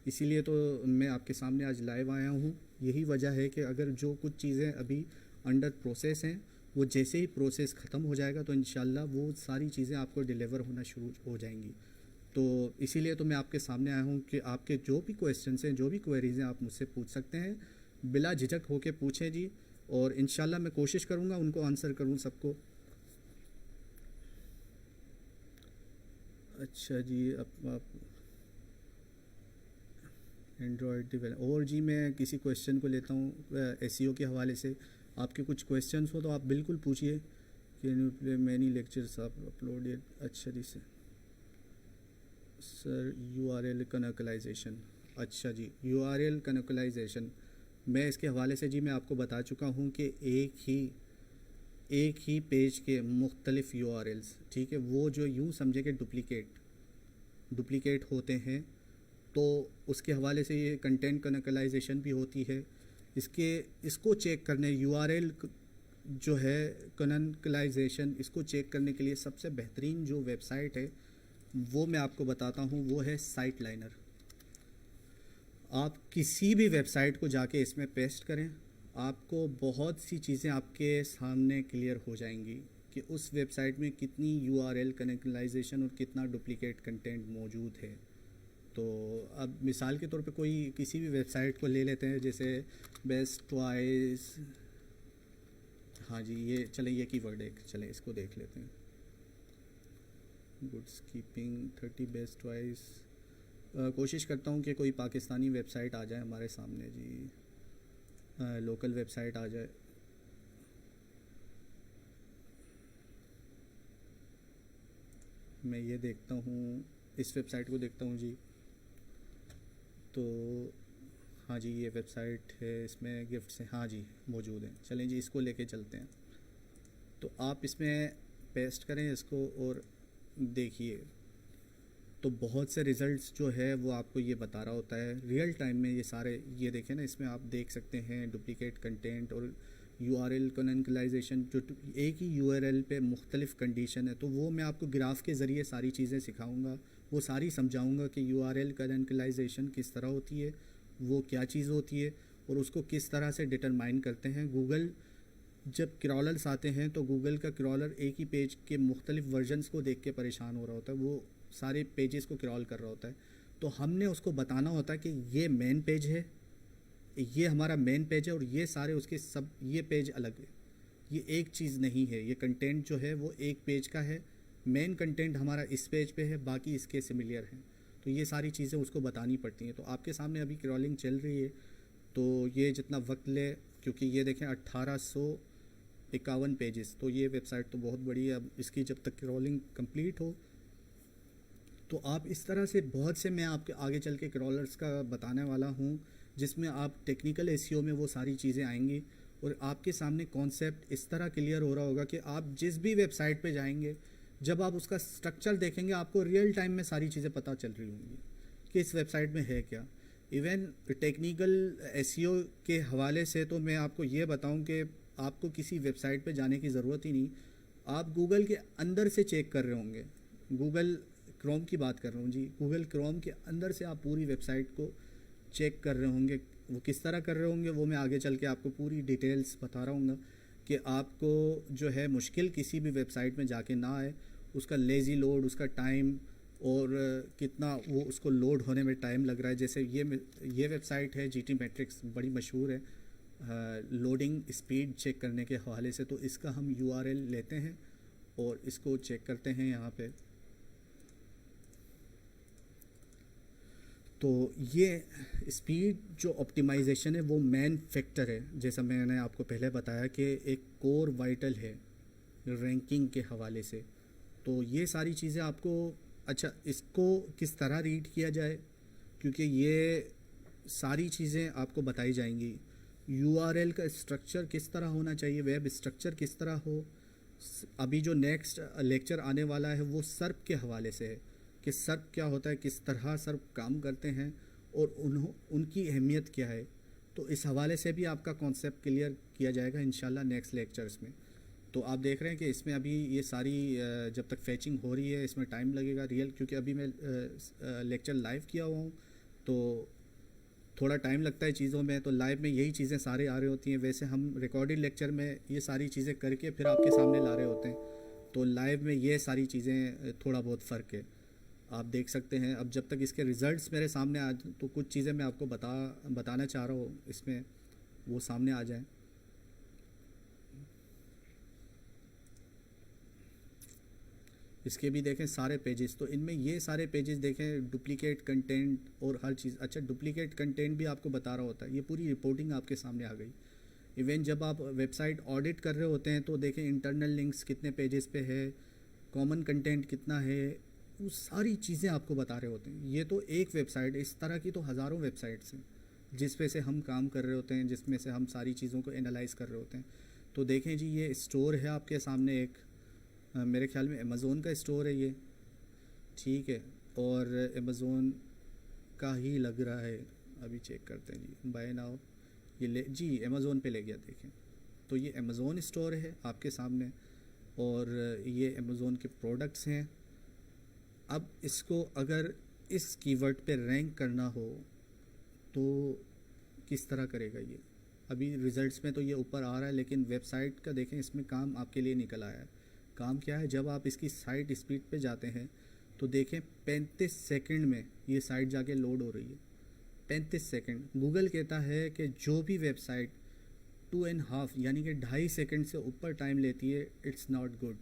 اسی لیے تو میں آپ کے سامنے آج لائیو آیا ہوں. یہی وجہ ہے کہ اگر جو کچھ چیزیں ابھی انڈر پروسیس ہیں وہ جیسے ہی پروسیس ختم ہو جائے گا تو انشاءاللہ وہ ساری چیزیں آپ کو ڈیلیور ہونا شروع ہو جائیں گی. تو اسی لیے تو میں آپ کے سامنے آیا ہوں کہ آپ کے جو بھی کویسچنس ہیں, جو بھی کوئریز ہیں, آپ مجھ سے پوچھ سکتے ہیں, بلا جھجک ہو کے پوچھیں جی, اور انشاءاللہ میں کوشش کروں گا ان کو آنسر کروں سب کو. اچھا جی, اب آپ اینڈرائڈ ڈیولپ, اور جی میں کسی کویسچن کو لیتا ہوں ایس ای او کے حوالے سے. آپ کے کچھ کویسچنس ہو تو آپ بالکل پوچھیے. Can you play many lectures آپ اپلوڈیڈ. اچھا جی سر یو آر ایل کنیکلائزیشن. اچھا جی یو آر ایل کنیکلائزیشن, میں اس کے حوالے سے جی میں آپ کو بتا چکا ہوں کہ ایک ہی پیج کے مختلف یو آر ایلس, ٹھیک ہے, وہ جو یوں سمجھے کہ ڈپلیکیٹ ہوتے ہیں, تو اس کے حوالے سے یہ کنٹینٹ کنیکلائزیشن بھی ہوتی ہے. اس کو چیک کرنے, یو آر ایل جو ہے کنیکلائزیشن, اس کو چیک کرنے کے لیے سب سے بہترین جو ویب سائٹ ہے وہ میں آپ کو بتاتا ہوں, وہ ہے سائٹ لائنر. آپ کسی بھی ویب سائٹ کو جا کے اس میں پیسٹ کریں, آپ کو بہت سی چیزیں آپ کے سامنے کلیئر ہو جائیں گی کہ اس ویب سائٹ میں کتنی یو آر ایل کنیکلائزیشن اور کتنا ڈپلیکیٹ کنٹینٹ موجود ہے. تو اب مثال کے طور پہ کوئی کسی بھی ویب سائٹ کو لے لیتے ہیں, جیسے بیسٹ ٹوائز, ہاں جی یہ چلیں یہ کی ورڈ ہے, چلیں اس کو دیکھ لیتے ہیں. Goods keeping 30 best toys. کوشش کرتا ہوں کہ کوئی پاکستانی ویب سائٹ آ جائے ہمارے سامنے جی, لوکل ویب سائٹ آ جائے. میں یہ دیکھتا ہوں, اس ویب سائٹ کو دیکھتا ہوں جی. تو ہاں جی یہ ویب سائٹ ہے, اس میں گفٹس ہیں, ہاں جی موجود ہیں. چلیں جی اس کو لے کے چلتے ہیں. تو آپ اس میں پیسٹ کریں اس کو اور دیکھیے, تو بہت سے ریزلٹس جو ہے وہ آپ کو یہ بتا رہا ہوتا ہے ریئل ٹائم میں. یہ سارے یہ دیکھیں نا, اس میں آپ دیکھ سکتے ہیں ڈپلیکیٹ کنٹینٹ اور یو آر ایل کنیکلائزیشن, جو ایک ہی یو آر ایل پہ مختلف کنڈیشن ہے. تو وہ میں آپ کو گراف کے ذریعے ساری چیزیں سکھاؤں گا, وہ ساری سمجھاؤں گا کہ یو آر ایل کنیکلائزیشن کس طرح ہوتی ہے, وہ کیا چیز ہوتی ہے, اور اس کو کس طرح سے ڈٹرمائن کرتے ہیں. گوگل جب کرالرس آتے ہیں تو گوگل کا کرالر ایک ہی پیج کے مختلف ورژنس کو دیکھ کے پریشان ہو رہا ہوتا ہے, وہ سارے پیجز کو کرال کر رہا ہوتا ہے. تو ہم نے اس کو بتانا ہوتا ہے کہ یہ مین پیج ہے, یہ ہمارا مین پیج ہے, اور یہ سارے اس کے یہ پیج الگ ہے, یہ ایک چیز نہیں ہے. یہ کنٹینٹ جو ہے وہ ایک پیج کا ہے, مین کنٹینٹ ہمارا اس پیج پہ ہے, باقی اس کے سملیئر ہیں. تو یہ ساری چیزیں اس کو بتانی پڑتی ہیں. تو آپ کے سامنے ابھی کرالنگ چل رہی ہے, تو یہ جتنا وقت لے, کیونکہ یہ دیکھیں 1851 پیجز, تو یہ ویب سائٹ تو بہت بڑی ہے. اب اس کی جب تک کرالنگ کمپلیٹ ہو تو آپ اس طرح سے بہت سے, میں آپ کے آگے چل کے کرالرس کا بتانے والا ہوں, جس میں آپ ٹیکنیکل ایس ای او میں وہ ساری چیزیں آئیں گی, اور آپ کے سامنے کانسیپٹ اس طرح کلیئر ہو رہا ہوگا کہ آپ جس بھی ویب سائٹ پہ جائیں گے, جب آپ اس کا اسٹرکچر دیکھیں گے آپ کو ریئل ٹائم میں ساری چیزیں پتہ چل رہی ہوں گی کہ اس ویب سائٹ میں ہے کیا. ایون ٹیکنیکل ایس ای او کے حوالے سے تو میں آپ کو یہ بتاؤں کہ آپ کو کسی ویب سائٹ پہ جانے کی ضرورت ہی نہیں. آپ گوگل کے اندر سے چیک کر رہے ہوں گے, گوگل کروم کی بات کر رہا ہوں جی, گوگل کروم کے اندر سے آپ پوری ویب سائٹ کو چیک کر رہے ہوں گے. وہ کس طرح کر رہے ہوں گے وہ میں آگے چل کے آپ کو پوری ڈیٹیلز بتا رہا ہوں گا کہ آپ کو جو ہے مشکل کسی بھی ویب سائٹ میں جا کے نہ آئے. اس کا لیزی لوڈ, اس کا ٹائم, اور کتنا وہ اس کو لوڈ ہونے میں ٹائم لگ رہا ہے. جیسے یہ ویب سائٹ ہے جی ٹی میٹرکس, بڑی مشہور ہے لوڈنگ اسپیڈ چیک کرنے کے حوالے سے. تو اس کا ہم یو آر ایل لیتے ہیں اور اس کو چیک کرتے ہیں یہاں پہ. تو یہ اسپیڈ جو آپٹیمائزیشن ہے وہ مین فیکٹر ہے, جیسا میں نے آپ کو پہلے بتایا کہ ایک کور وائٹل ہے رینکنگ کے حوالے سے. تو یہ ساری چیزیں آپ کو, اچھا اس کو کس طرح ریڈ کیا جائے, کیونکہ یہ ساری چیزیں آپ کو بتائی جائیں گی. یو آر ایل کا اسٹرکچر کس طرح ہونا چاہیے, ویب اسٹرکچر کس طرح ہو. ابھی جو نیکسٹ لیکچر آنے والا ہے وہ سرپ کے حوالے سے ہے کہ سرپ کیا ہوتا ہے, کس طرح سرپ کام کرتے ہیں اور ان کی اہمیت کیا ہے. تو اس حوالے سے بھی آپ کا کانسیپٹ کلیئر کیا جائے گا انشاءاللہ نیکسٹ لیکچرز میں. تو آپ دیکھ رہے ہیں کہ اس میں ابھی یہ ساری جب تک فیچنگ ہو رہی ہے اس میں ٹائم لگے گا ریئل, کیونکہ ابھی میں لیکچر لائیو کیا ہوا ہوں تو تھوڑا ٹائم لگتا ہے چیزوں میں. تو لائیو میں یہی چیزیں سارے آ رہی ہوتی ہیں, ویسے ہم ریکارڈڈ لیکچر میں یہ ساری چیزیں کر کے پھر آپ کے سامنے لا رہے ہوتے ہیں. تو لائیو میں یہ ساری چیزیں تھوڑا بہت فرق ہے, آپ دیکھ سکتے ہیں. اب جب تک اس کے ریزلٹس میرے سامنے آ جائیں تو کچھ چیزیں میں آپ کو بتانا چاہ رہا ہوں اس میں, وہ سامنے آ جائیں. اس کے بھی دیکھیں سارے پیجز, تو ان میں یہ سارے پیجز دیکھیں ڈپلیکیٹ کنٹینٹ اور ہر چیز. اچھا ڈپلیکیٹ کنٹینٹ بھی آپ کو بتا رہا ہوتا ہے, یہ پوری رپورٹنگ آپ کے سامنے آ گئی. ایون جب آپ ویب سائٹ آڈٹ کر رہے ہوتے ہیں تو دیکھیں انٹرنل لنکس کتنے پیجز پہ ہے, کامن کنٹینٹ کتنا ہے, وہ ساری چیزیں آپ کو بتا رہے ہوتے ہیں. یہ تو ایک ویب سائٹ, اس طرح کی تو ہزاروں ویب سائٹس ہیں جس پہ سے ہم کام کر رہے ہوتے ہیں, جس میں سے ہم ساری چیزوں کو انالائز کر رہے ہوتے ہیں. تو دیکھیں جی یہ اسٹور ہے آپ کے سامنے ایک, میرے خیال میں امیزون کا اسٹور ہے یہ, ٹھیک ہے, اور امیزون کا ہی لگ رہا ہے. ابھی چیک کرتے ہیں جی, بائی ناؤ یہ جی امیزون پہ لے گیا. دیکھیں تو یہ امیزون اسٹور ہے آپ کے سامنے اور یہ امیزون کے پروڈکٹس ہیں. اب اس کو اگر اس کی ورڈ پہ رینک کرنا ہو تو کس طرح کرے گا یہ. ابھی ریزلٹس میں تو یہ اوپر آ رہا ہے, لیکن ویب سائٹ کا دیکھیں اس میں کام آپ کے لیے نکل آیا ہے. کام کیا ہے, جب آپ اس کی سائٹ اسپیڈ پہ جاتے ہیں تو دیکھیں 35 سیکنڈ میں یہ سائٹ جا کے لوڈ ہو رہی ہے. 35 سیکنڈ. گوگل کہتا ہے کہ جو بھی ویب سائٹ 2.5 یعنی کہ 2.5 سیکنڈ سے اوپر ٹائم لیتی ہے اٹس ناٹ گڈ.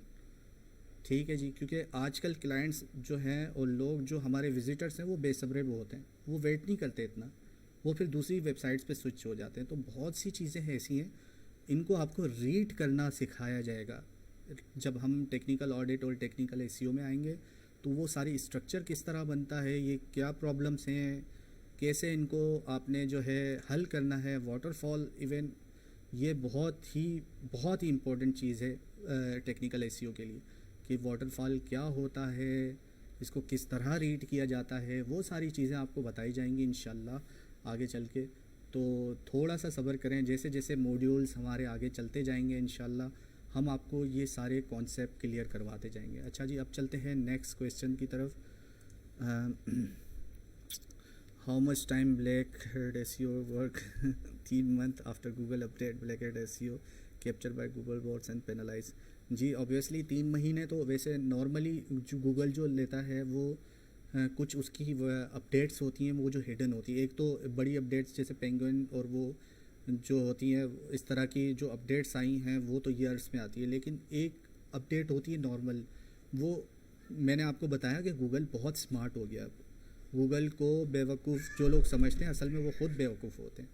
ٹھیک ہے جی, کیونکہ آج کل کلائنٹس جو ہیں اور لوگ جو ہمارے وزٹرس ہیں وہ بے صبرے بہت ہیں, وہ ویٹ نہیں کرتے اتنا, وہ پھر دوسری ویب سائٹس پہ سوئچ ہو جاتے ہیں. تو بہت سی چیزیں ایسی ہیں, ان کو آپ کو ریڈ کرنا سکھایا جائے گا. جب ہم ٹیکنیکل آڈٹ اور ٹیکنیکل ایس ای او میں آئیں گے تو وہ ساری اسٹرکچر کس طرح بنتا ہے, یہ کیا پرابلمس ہیں, کیسے ان کو آپ نے جو ہے حل کرنا ہے. واٹر فال ایونٹ یہ بہت ہی امپورٹنٹ چیز ہے ٹیکنیکل ایس ای او کے لیے, کہ واٹر فال کیا ہوتا ہے, اس کو کس طرح ریڈ کیا جاتا ہے. وہ ساری چیزیں آپ کو بتائی جائیں گی انشاءاللہ آگے چل کے. تو تھوڑا سا صبر کریں, جیسے جیسے موڈیولز ہمارے آگے چلتے جائیں گے انشاءاللہ ہم آپ کو یہ سارے کانسیپٹ کلیئر کرواتے جائیں گے. اچھا جی, اب چلتے ہیں نیکسٹ کویسچن کی طرف. How much time black hat S E O work 3 months after Google update black hat S E O capture by Google bots and penalise. جی اوبیسلی 3 مہینے تو ویسے نارملی جو گوگل جو لیتا ہے وہ کچھ اس کی اپڈیٹس ہوتی ہیں وہ جو ہڈن ہوتی ہے. ایک تو بڑی اپڈیٹس جیسے پینگوئن اور وہ جو ہوتی ہیں اس طرح کی جو اپڈیٹس آئی ہیں وہ تو ایئرس میں آتی ہے, لیکن ایک اپڈیٹ ہوتی ہے نارمل. وہ میں نے آپ کو بتایا کہ گوگل بہت سمارٹ ہو گیا. گوگل کو بیوقوف جو لوگ سمجھتے ہیں اصل میں وہ خود بیوقوف ہوتے ہیں,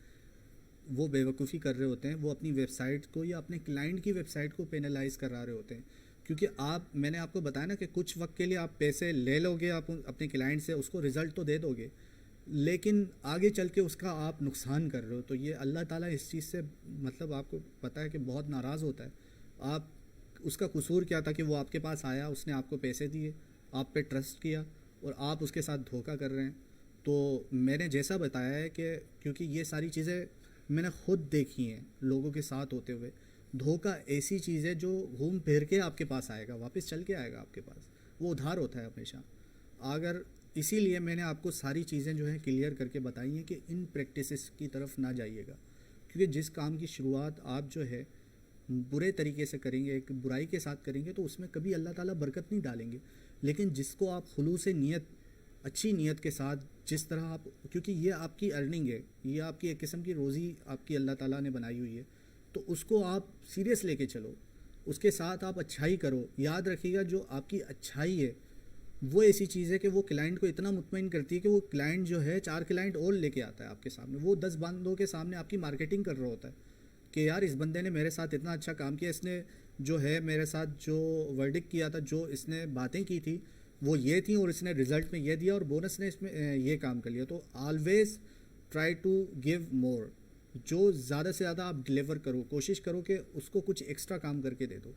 وہ بیوقوفی کر رہے ہوتے ہیں. وہ اپنی ویب سائٹ کو یا اپنے کلائنٹ کی ویب سائٹ کو پینلائز کرا رہے ہوتے ہیں, کیونکہ میں نے آپ کو بتایا نا کہ کچھ وقت کے لیے آپ پیسے لے لو گے آپ اپنے کلائنٹ سے, اس کو رزلٹ تو دے دو گے, لیکن آگے چل کے اس کا آپ نقصان کر رہے ہو. تو یہ اللہ تعالیٰ اس چیز سے مطلب آپ کو پتہ ہے کہ بہت ناراض ہوتا ہے. آپ اس کا قصور کیا تھا کہ وہ آپ کے پاس آیا, اس نے آپ کو پیسے دیے, آپ پہ ٹرسٹ کیا, اور آپ اس کے ساتھ دھوکہ کر رہے ہیں. تو میں نے جیسا بتایا ہے کہ کیونکہ یہ ساری چیزیں میں نے خود دیکھی ہیں لوگوں کے ساتھ ہوتے ہوئے, دھوکہ ایسی چیز ہے جو گھوم پھر کے آپ کے پاس آئے گا, واپس چل کے آئے گا آپ کے پاس, وہ ادھار ہوتا ہے ہمیشہ. اگر اسی لیے میں نے آپ کو ساری چیزیں جو ہیں کلیئر کر کے بتائی ہیں کہ ان پریکٹسز کی طرف نہ جائیے گا, کیونکہ جس کام کی شروعات آپ جو ہے برے طریقے سے کریں گے, ایک برائی کے ساتھ کریں گے, تو اس میں کبھی اللہ تعالیٰ برکت نہیں ڈالیں گے. لیکن جس کو آپ خلوص نیت, اچھی نیت کے ساتھ, جس طرح آپ, کیونکہ یہ آپ کی ارننگ ہے, یہ آپ کی ایک قسم کی روزی آپ کی اللہ تعالیٰ نے بنائی ہوئی ہے, تو اس کو آپ سیریس لے کے چلو, اس کے ساتھ آپ اچھائی کرو. یاد رکھیے گا جو آپ کی اچھائی ہے وہ ایسی چیز ہے کہ وہ کلائنٹ کو اتنا مطمئن کرتی ہے کہ وہ کلائنٹ جو ہے 4 کلائنٹ اور لے کے آتا ہے آپ کے سامنے. وہ 10 بندوں کے سامنے آپ کی مارکیٹنگ کر رہا ہوتا ہے کہ یار اس بندے نے میرے ساتھ اتنا اچھا کام کیا, اس نے جو ہے میرے ساتھ جو ورڈکٹ کیا تھا, جو اس نے باتیں کی تھی وہ یہ تھیں, اور اس نے رزلٹ میں یہ دیا, اور بونس نے اس میں یہ کام کر لیا. تو always try to give more, جو زیادہ سے زیادہ آپ ڈلیور کرو, کوشش کرو کہ اس کو کچھ ایکسٹرا کام کر کے دے دو,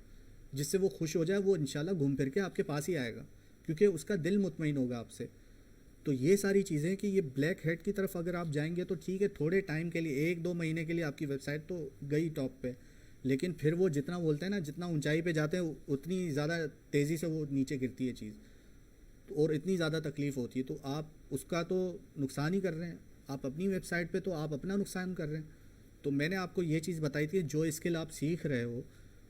جس سے وہ خوش ہو جائے. وہ انشاءاللہ گھوم پھر کے آپ کے پاس ہی آئے گا, کیونکہ اس کا دل مطمئن ہوگا آپ سے. تو یہ ساری چیزیں کہ یہ بلیک ہیڈ کی طرف اگر آپ جائیں گے تو ٹھیک ہے, تھوڑے ٹائم کے لیے 1-2 مہینے کے لیے آپ کی ویب سائٹ تو گئی ٹاپ پہ, لیکن پھر وہ جتنا بولتے ہیں نا, جتنا اونچائی پہ جاتے ہیں اتنی زیادہ تیزی سے وہ نیچے گرتی ہے چیز, اور اتنی زیادہ تکلیف ہوتی ہے. تو آپ اس کا تو نقصان ہی کر رہے ہیں, آپ اپنی ویب سائٹ پہ تو آپ اپنا نقصان کر رہے ہیں. تو میں نے آپ کو یہ چیز بتائی تھی, جو اسکل آپ سیکھ رہے ہو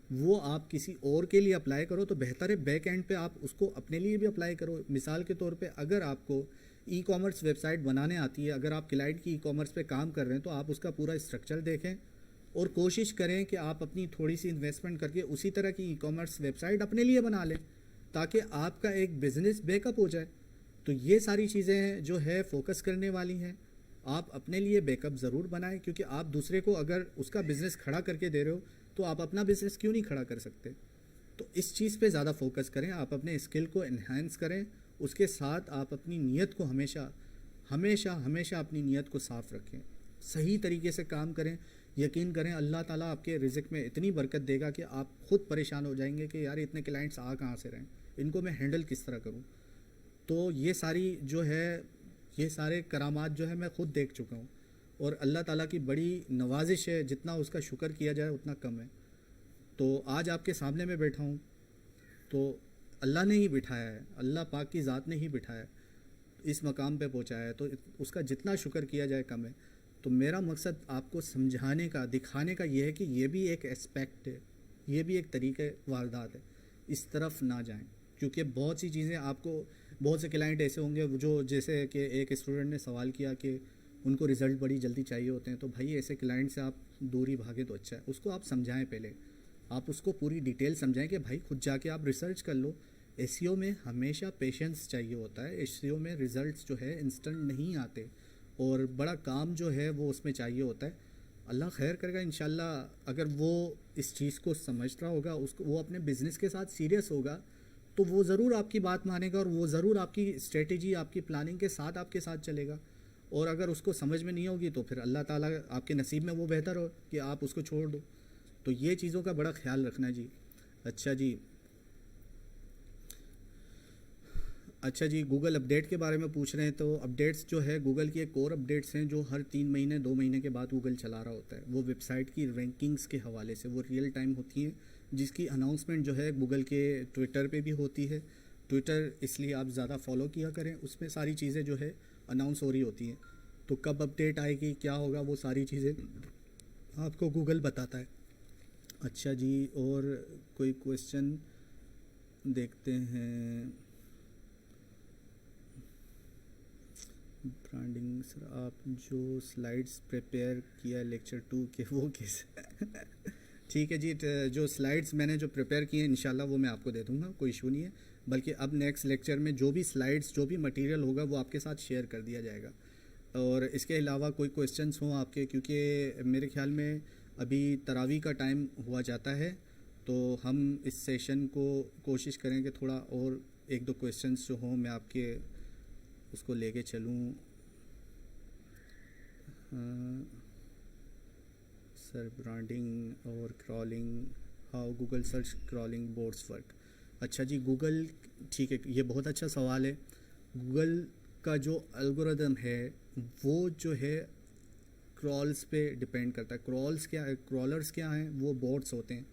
وہ آپ کسی اور کے لیے اپلائی کرو تو بہتر ہے. بیک اینڈ پہ آپ اس کو اپنے لیے بھی اپلائی کرو. مثال کے طور پہ اگر آپ کو ای کامرس ویب سائٹ بنانے آتی ہے, اگر آپ کلائنٹ کی ای کامرس پہ کام کر رہے ہیں, تو آپ اس کا پورا اسٹرکچر دیکھیں اور کوشش کریں کہ آپ اپنی تھوڑی سی انویسٹمنٹ کر کے اسی طرح کی ای کامرس ویب سائٹ اپنے لیے بنا لیں, تاکہ آپ کا ایک بزنس بیک اپ ہو جائے. تو یہ ساری چیزیں ہیں جو ہے فوکس کرنے والی ہیں. آپ اپنے لیے بیک اپ ضرور بنائیں, کیونکہ آپ دوسرے کو اگر اس کا بزنس کھڑا کر کے دے رہے ہو تو آپ اپنا بزنس کیوں نہیں کھڑا کر سکتے. تو اس چیز پہ زیادہ فوکس کریں, آپ اپنے اسکل کو انہینس کریں, اس کے ساتھ آپ اپنی نیت کو ہمیشہ ہمیشہ ہمیشہ اپنی نیت کو صاف رکھیں, صحیح طریقے سے کام کریں. یقین کریں اللہ تعالیٰ آپ کے رزق میں اتنی برکت دے گا کہ آپ خود پریشان ہو جائیں گے کہ یار اتنے کلائنٹس کہاں سے رہیں, ان کو میں ہینڈل کس طرح کروں. تو یہ ساری جو ہے, یہ سارے کرامات جو ہے میں خود دیکھ چکا ہوں, اور اللہ تعالیٰ کی بڑی نوازش ہے, جتنا اس کا شکر کیا جائے اتنا کم ہے. تو آج آپ کے سامنے میں بیٹھا ہوں تو اللہ نے ہی بٹھایا ہے, اللہ پاک کی ذات نے ہی بٹھایا ہے, اس مقام پہ پہنچایا ہے, تو اس کا جتنا شکر کیا جائے کم ہے. تو میرا مقصد آپ کو سمجھانے کا, دکھانے کا یہ ہے کہ یہ بھی ایک اسپیکٹ ہے, یہ بھی ایک طریقہ واردات ہے, اس طرف نہ جائیں. کیونکہ بہت سی چیزیں آپ کو, بہت سے کلائنٹ ایسے ہوں گے جو, جیسے کہ ایک اسٹوڈنٹ نے سوال کیا کہ ان کو رزلٹ بڑی جلدی چاہیے ہوتے ہیں, تو بھائی ایسے کلائنٹ سے آپ دوری بھاگیں تو اچھا ہے. اس کو آپ سمجھائیں, پہلے آپ اس کو پوری ڈیٹیل سمجھائیں کہ بھائی خود جا کے آپ ریسرچ کر لو. ایس ای او میں ہمیشہ پیشنس چاہیے ہوتا ہے, ایس ای او میں ریزلٹس جو ہے انسٹنٹ نہیں آتے, اور بڑا کام جو ہے وہ اس میں چاہیے ہوتا ہے. اللہ خیر کرے گا انشاءاللہ. اگر وہ اس چیز کو سمجھ رہا ہوگا, اس کو, وہ اپنے بزنس کے ساتھ سیریس ہوگا, تو وہ ضرور آپ کی بات مانے گا, اور وہ ضرور آپ کی اسٹریٹجی, آپ کی پلاننگ کے ساتھ آپ کے ساتھ چلے گا. اور اگر اس کو سمجھ میں نہیں ہوگی تو پھر اللہ تعالیٰ آپ کے نصیب میں وہ بہتر ہو کہ آپ اس کو چھوڑ دو. تو یہ چیزوں کا بڑا خیال رکھنا جی. اچھا جی, گوگل اپڈیٹ کے بارے میں پوچھ رہے ہیں. تو اپڈیٹس جو ہے گوگل کی ایک اور اپڈیٹس ہیں جو ہر 3 مہینے 2 مہینے کے بعد گوگل چلا رہا ہوتا ہے. وہ ویب سائٹ کی رینکنگز کے حوالے سے وہ ریئل ٹائم ہوتی ہیں, جس کی اناؤنسمنٹ جو ہے گوگل کے ٹویٹر پہ بھی ہوتی ہے. ٹویٹر اس لیے آپ زیادہ فالو کیا کریں, اس میں ساری چیزیں جو ہے اناؤنس ہو رہی ہوتی ہیں. تو کب اپڈیٹ آئے گی, کیا ہوگا, وہ ساری چیزیں آپ کو گوگل بتاتا ہے. اچھا جی, اور کوئی کویشچن دیکھتے ہیں. برانڈنگ سر, آپ جو سلائڈس پریپیئر کیا لیکچر 2 کے وہ کیسے ٹھیک ہے جی, جو سلائڈس میں نے جو پریپیئر کیے ہیں انشاءاللہ وہ میں آپ کو دے دوں گا, کوئی ایشو نہیں ہے. بلکہ اب نیکسٹ لیکچر میں جو بھی سلائڈس, جو بھی مٹیریل ہوگا وہ آپ کے ساتھ شیئر کر دیا جائے گا. اور اس کے علاوہ کوئی کویشچنس ہوں آپ کے, کیونکہ میرے خیال میں ابھی تراویح کا ٹائم ہوا جاتا ہے, تو ہم اس سیشن کو کوشش کریں کہ تھوڑا اور 1-2 کویشچنس جو ہوں میں آپ کے اس کو لے کے چلوں. سر برانڈنگ اور crawling how Google search crawling boards work. اچھا جی گوگل, ٹھیک ہے, یہ بہت اچھا سوال ہے. گوگل کا جو الگوریدم ہے وہ جو ہے کرالس پہ ڈپینڈ کرتا ہے. کرالرس کیا ہیں, وہ بورڈس ہوتے ہیں.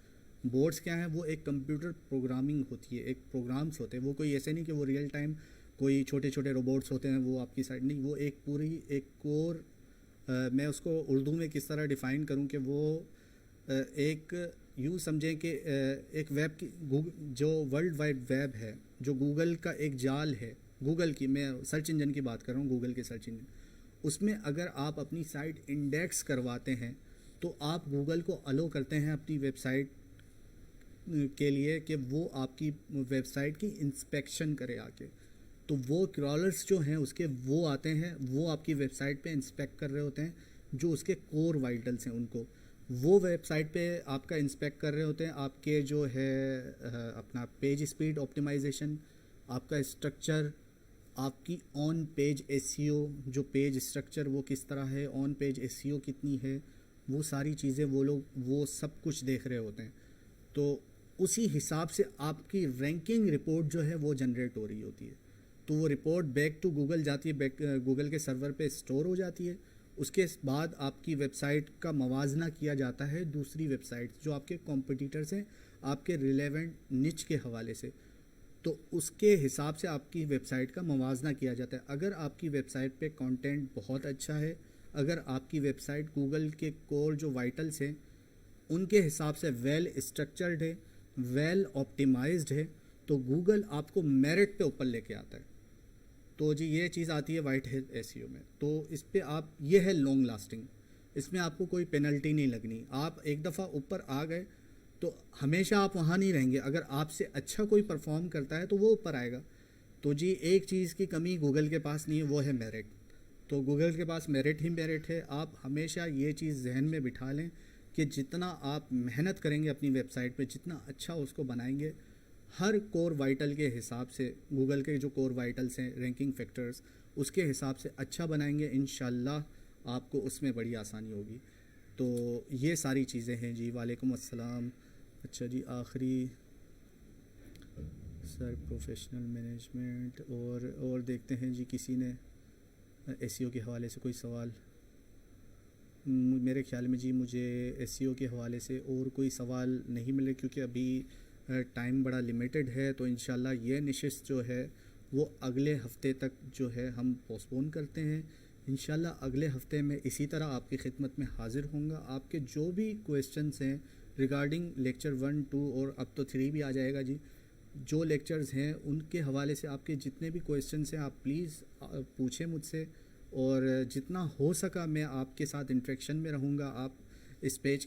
بورڈس کیا ہیں, وہ ایک کمپیوٹر پروگرامنگ ہوتی ہے, ایک پروگرامس ہوتے ہیں. وہ کوئی ایسے نہیں کہ وہ ریئل ٹائم کوئی چھوٹے چھوٹے روبوٹس ہوتے ہیں وہ آپ کی سائڈ نہیں. وہ ایک پوری ایک کور, میں اس کو اردو میں کس طرح ڈیفائن کروں کہ وہ ایک یوں سمجھیں کہ ایک ویب کی جو ورلڈ وائڈ ویب ہے, جو گوگل کا ایک جال ہے, گوگل کی, میں سرچ انجن کی بات کر رہا ہوں, گوگل کے سرچ انجن, اس میں اگر آپ اپنی سائٹ انڈیکس کرواتے ہیں تو آپ گوگل کو الو کرتے ہیں اپنی ویب سائٹ کے لیے کہ وہ آپ کی ویب سائٹ کی انسپیکشن کرے آ کے. تو وہ کرالرس جو ہیں اس کے وہ آتے ہیں, وہ آپ کی ویب سائٹ پہ انسپیکٹ کر رہے ہوتے ہیں جو اس کے کور وائٹلس ہیں. ان کو وہ ویب سائٹ پہ آپ کا انسپیکٹ کر رہے ہوتے ہیں. آپ کے جو ہے اپنا پیج اسپیڈ آپٹیمائزیشن, آپ کا اسٹرکچر, آپ کی آن پیج ایس سی او, جو پیج اسٹرکچر وہ کس طرح ہے, آن پیج ایس سی او کتنی ہے, وہ ساری چیزیں وہ لوگ وہ سب کچھ دیکھ رہے ہوتے ہیں. تو اسی حساب سے آپ کی رینکنگ رپورٹ جو ہے وہ جنریٹ ہو رہی ہوتی ہے. تو وہ رپورٹ بیک ٹو گوگل جاتی ہے, گوگل کے سرور پہ اسٹور ہو جاتی ہے. اس کے بعد آپ کی ویب سائٹ کا موازنہ کیا جاتا ہے دوسری ویب سائٹ جو آپ کے کمپٹیٹرز ہیں آپ کے ریلیونٹ نچ کے حوالے سے. تو اس کے حساب سے آپ کی ویب سائٹ کا موازنہ کیا جاتا ہے. اگر آپ کی ویب سائٹ پہ کانٹینٹ بہت اچھا ہے, اگر آپ کی ویب سائٹ گوگل کے کور جو وائٹلس ہیں ان کے حساب سے ویل اسٹرکچرڈ ہے, ویل آپٹیمائزڈ ہے, تو گوگل آپ کو میرٹ پہ اوپر لے کے آتا ہے. تو جی یہ چیز آتی ہے وائٹ ہیل ایس ای او میں. تو اس پہ آپ, یہ ہے لانگ لاسٹنگ, اس میں آپ کو کوئی پینلٹی نہیں لگنی. آپ ایک دفعہ اوپر آ گئے تو ہمیشہ آپ وہاں نہیں رہیں گے. اگر آپ سے اچھا کوئی پرفارم کرتا ہے تو وہ اوپر آئے گا. تو جی ایک چیز کی کمی گوگل کے پاس نہیں ہے, وہ ہے میرٹ. تو گوگل کے پاس میرٹ ہی میرٹ ہے. آپ ہمیشہ یہ چیز ذہن میں بٹھا لیں کہ جتنا آپ محنت کریں گے اپنی ویب سائٹ پہ, جتنا اچھا اس کو بنائیں گے, ہر کور وائٹل کے حساب سے, گوگل کے جو کور وائٹلس ہیں رینکنگ فیکٹرز, اس کے حساب سے اچھا بنائیں گے, انشاءاللہ آپ کو اس میں بڑی آسانی ہوگی. تو یہ ساری چیزیں ہیں جی. وعلیکم السلام. اچھا جی آخری سر پروفیشنل مینجمنٹ اور دیکھتے ہیں جی کسی نے ایس سی او کے حوالے سے کوئی سوال. میرے خیال میں جی مجھے ایس سی او کے حوالے سے اور کوئی سوال نہیں ملے کیونکہ ابھی ٹائم بڑا لمیٹڈ ہے. تو انشاءاللہ یہ نشست جو ہے وہ اگلے ہفتے تک جو ہے ہم پوسٹپون کرتے ہیں. انشاءاللہ اگلے ہفتے میں اسی طرح آپ کی خدمت میں حاضر ہوں گا. آپ کے جو بھی کویسچنس ہیں ریگارڈنگ لیکچر 1, 2 اور اب تو 3 بھی آ جائے گا جی, جو لیکچرز ہیں ان کے حوالے سے آپ کے جتنے بھی کویسچنس ہیں آپ پلیز پوچھیں مجھ سے, اور جتنا ہو سکا میں آپ کے ساتھ انٹریکشن میں رہوں گا. آپ اس پیج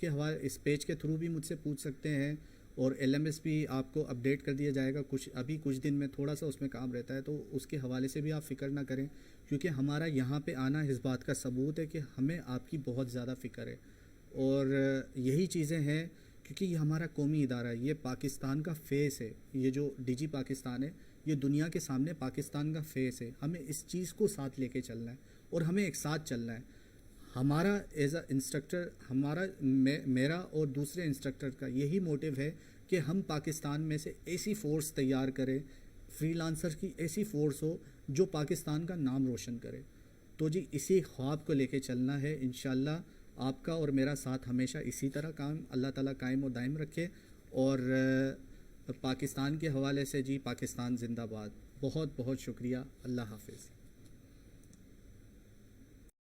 کے تھرو بھی مجھ سے پوچھ سکتے ہیں, اور ایل ایم ایس بھی آپ کو اپڈیٹ کر دیا جائے گا کچھ دن میں, تھوڑا سا اس میں کام رہتا ہے. تو اس کے حوالے سے بھی آپ فکر نہ کریں, کیونکہ ہمارا یہاں پہ آنا اس بات کا ثبوت ہے کہ ہمیں آپ کی بہت زیادہ فکر ہے. اور یہی چیزیں ہیں کیونکہ یہ ہمارا قومی ادارہ ہے, یہ پاکستان کا فیس ہے. یہ جو ڈی جی پاکستان ہے یہ دنیا کے سامنے پاکستان کا فیس ہے. ہمیں اس چیز کو ساتھ لے کے چلنا ہے اور ہمیں ایک ساتھ چلنا ہے. ہمارا ایز اے انسٹرکٹر, میرا اور دوسرے انسٹرکٹر کا یہی موٹیو ہے کہ ہم پاکستان میں سے ایسی فورس تیار کریں, فری لانسر کی ایسی فورس ہو جو پاکستان کا نام روشن کرے. تو جی اسی خواب کو لے کے چلنا ہے. انشاءاللہ آپ کا اور میرا ساتھ ہمیشہ اسی طرح اللہ تعالیٰ قائم و دائم رکھے. اور پاکستان کے حوالے سے جی پاکستان زندہ باد. بہت بہت شکریہ. اللہ حافظ.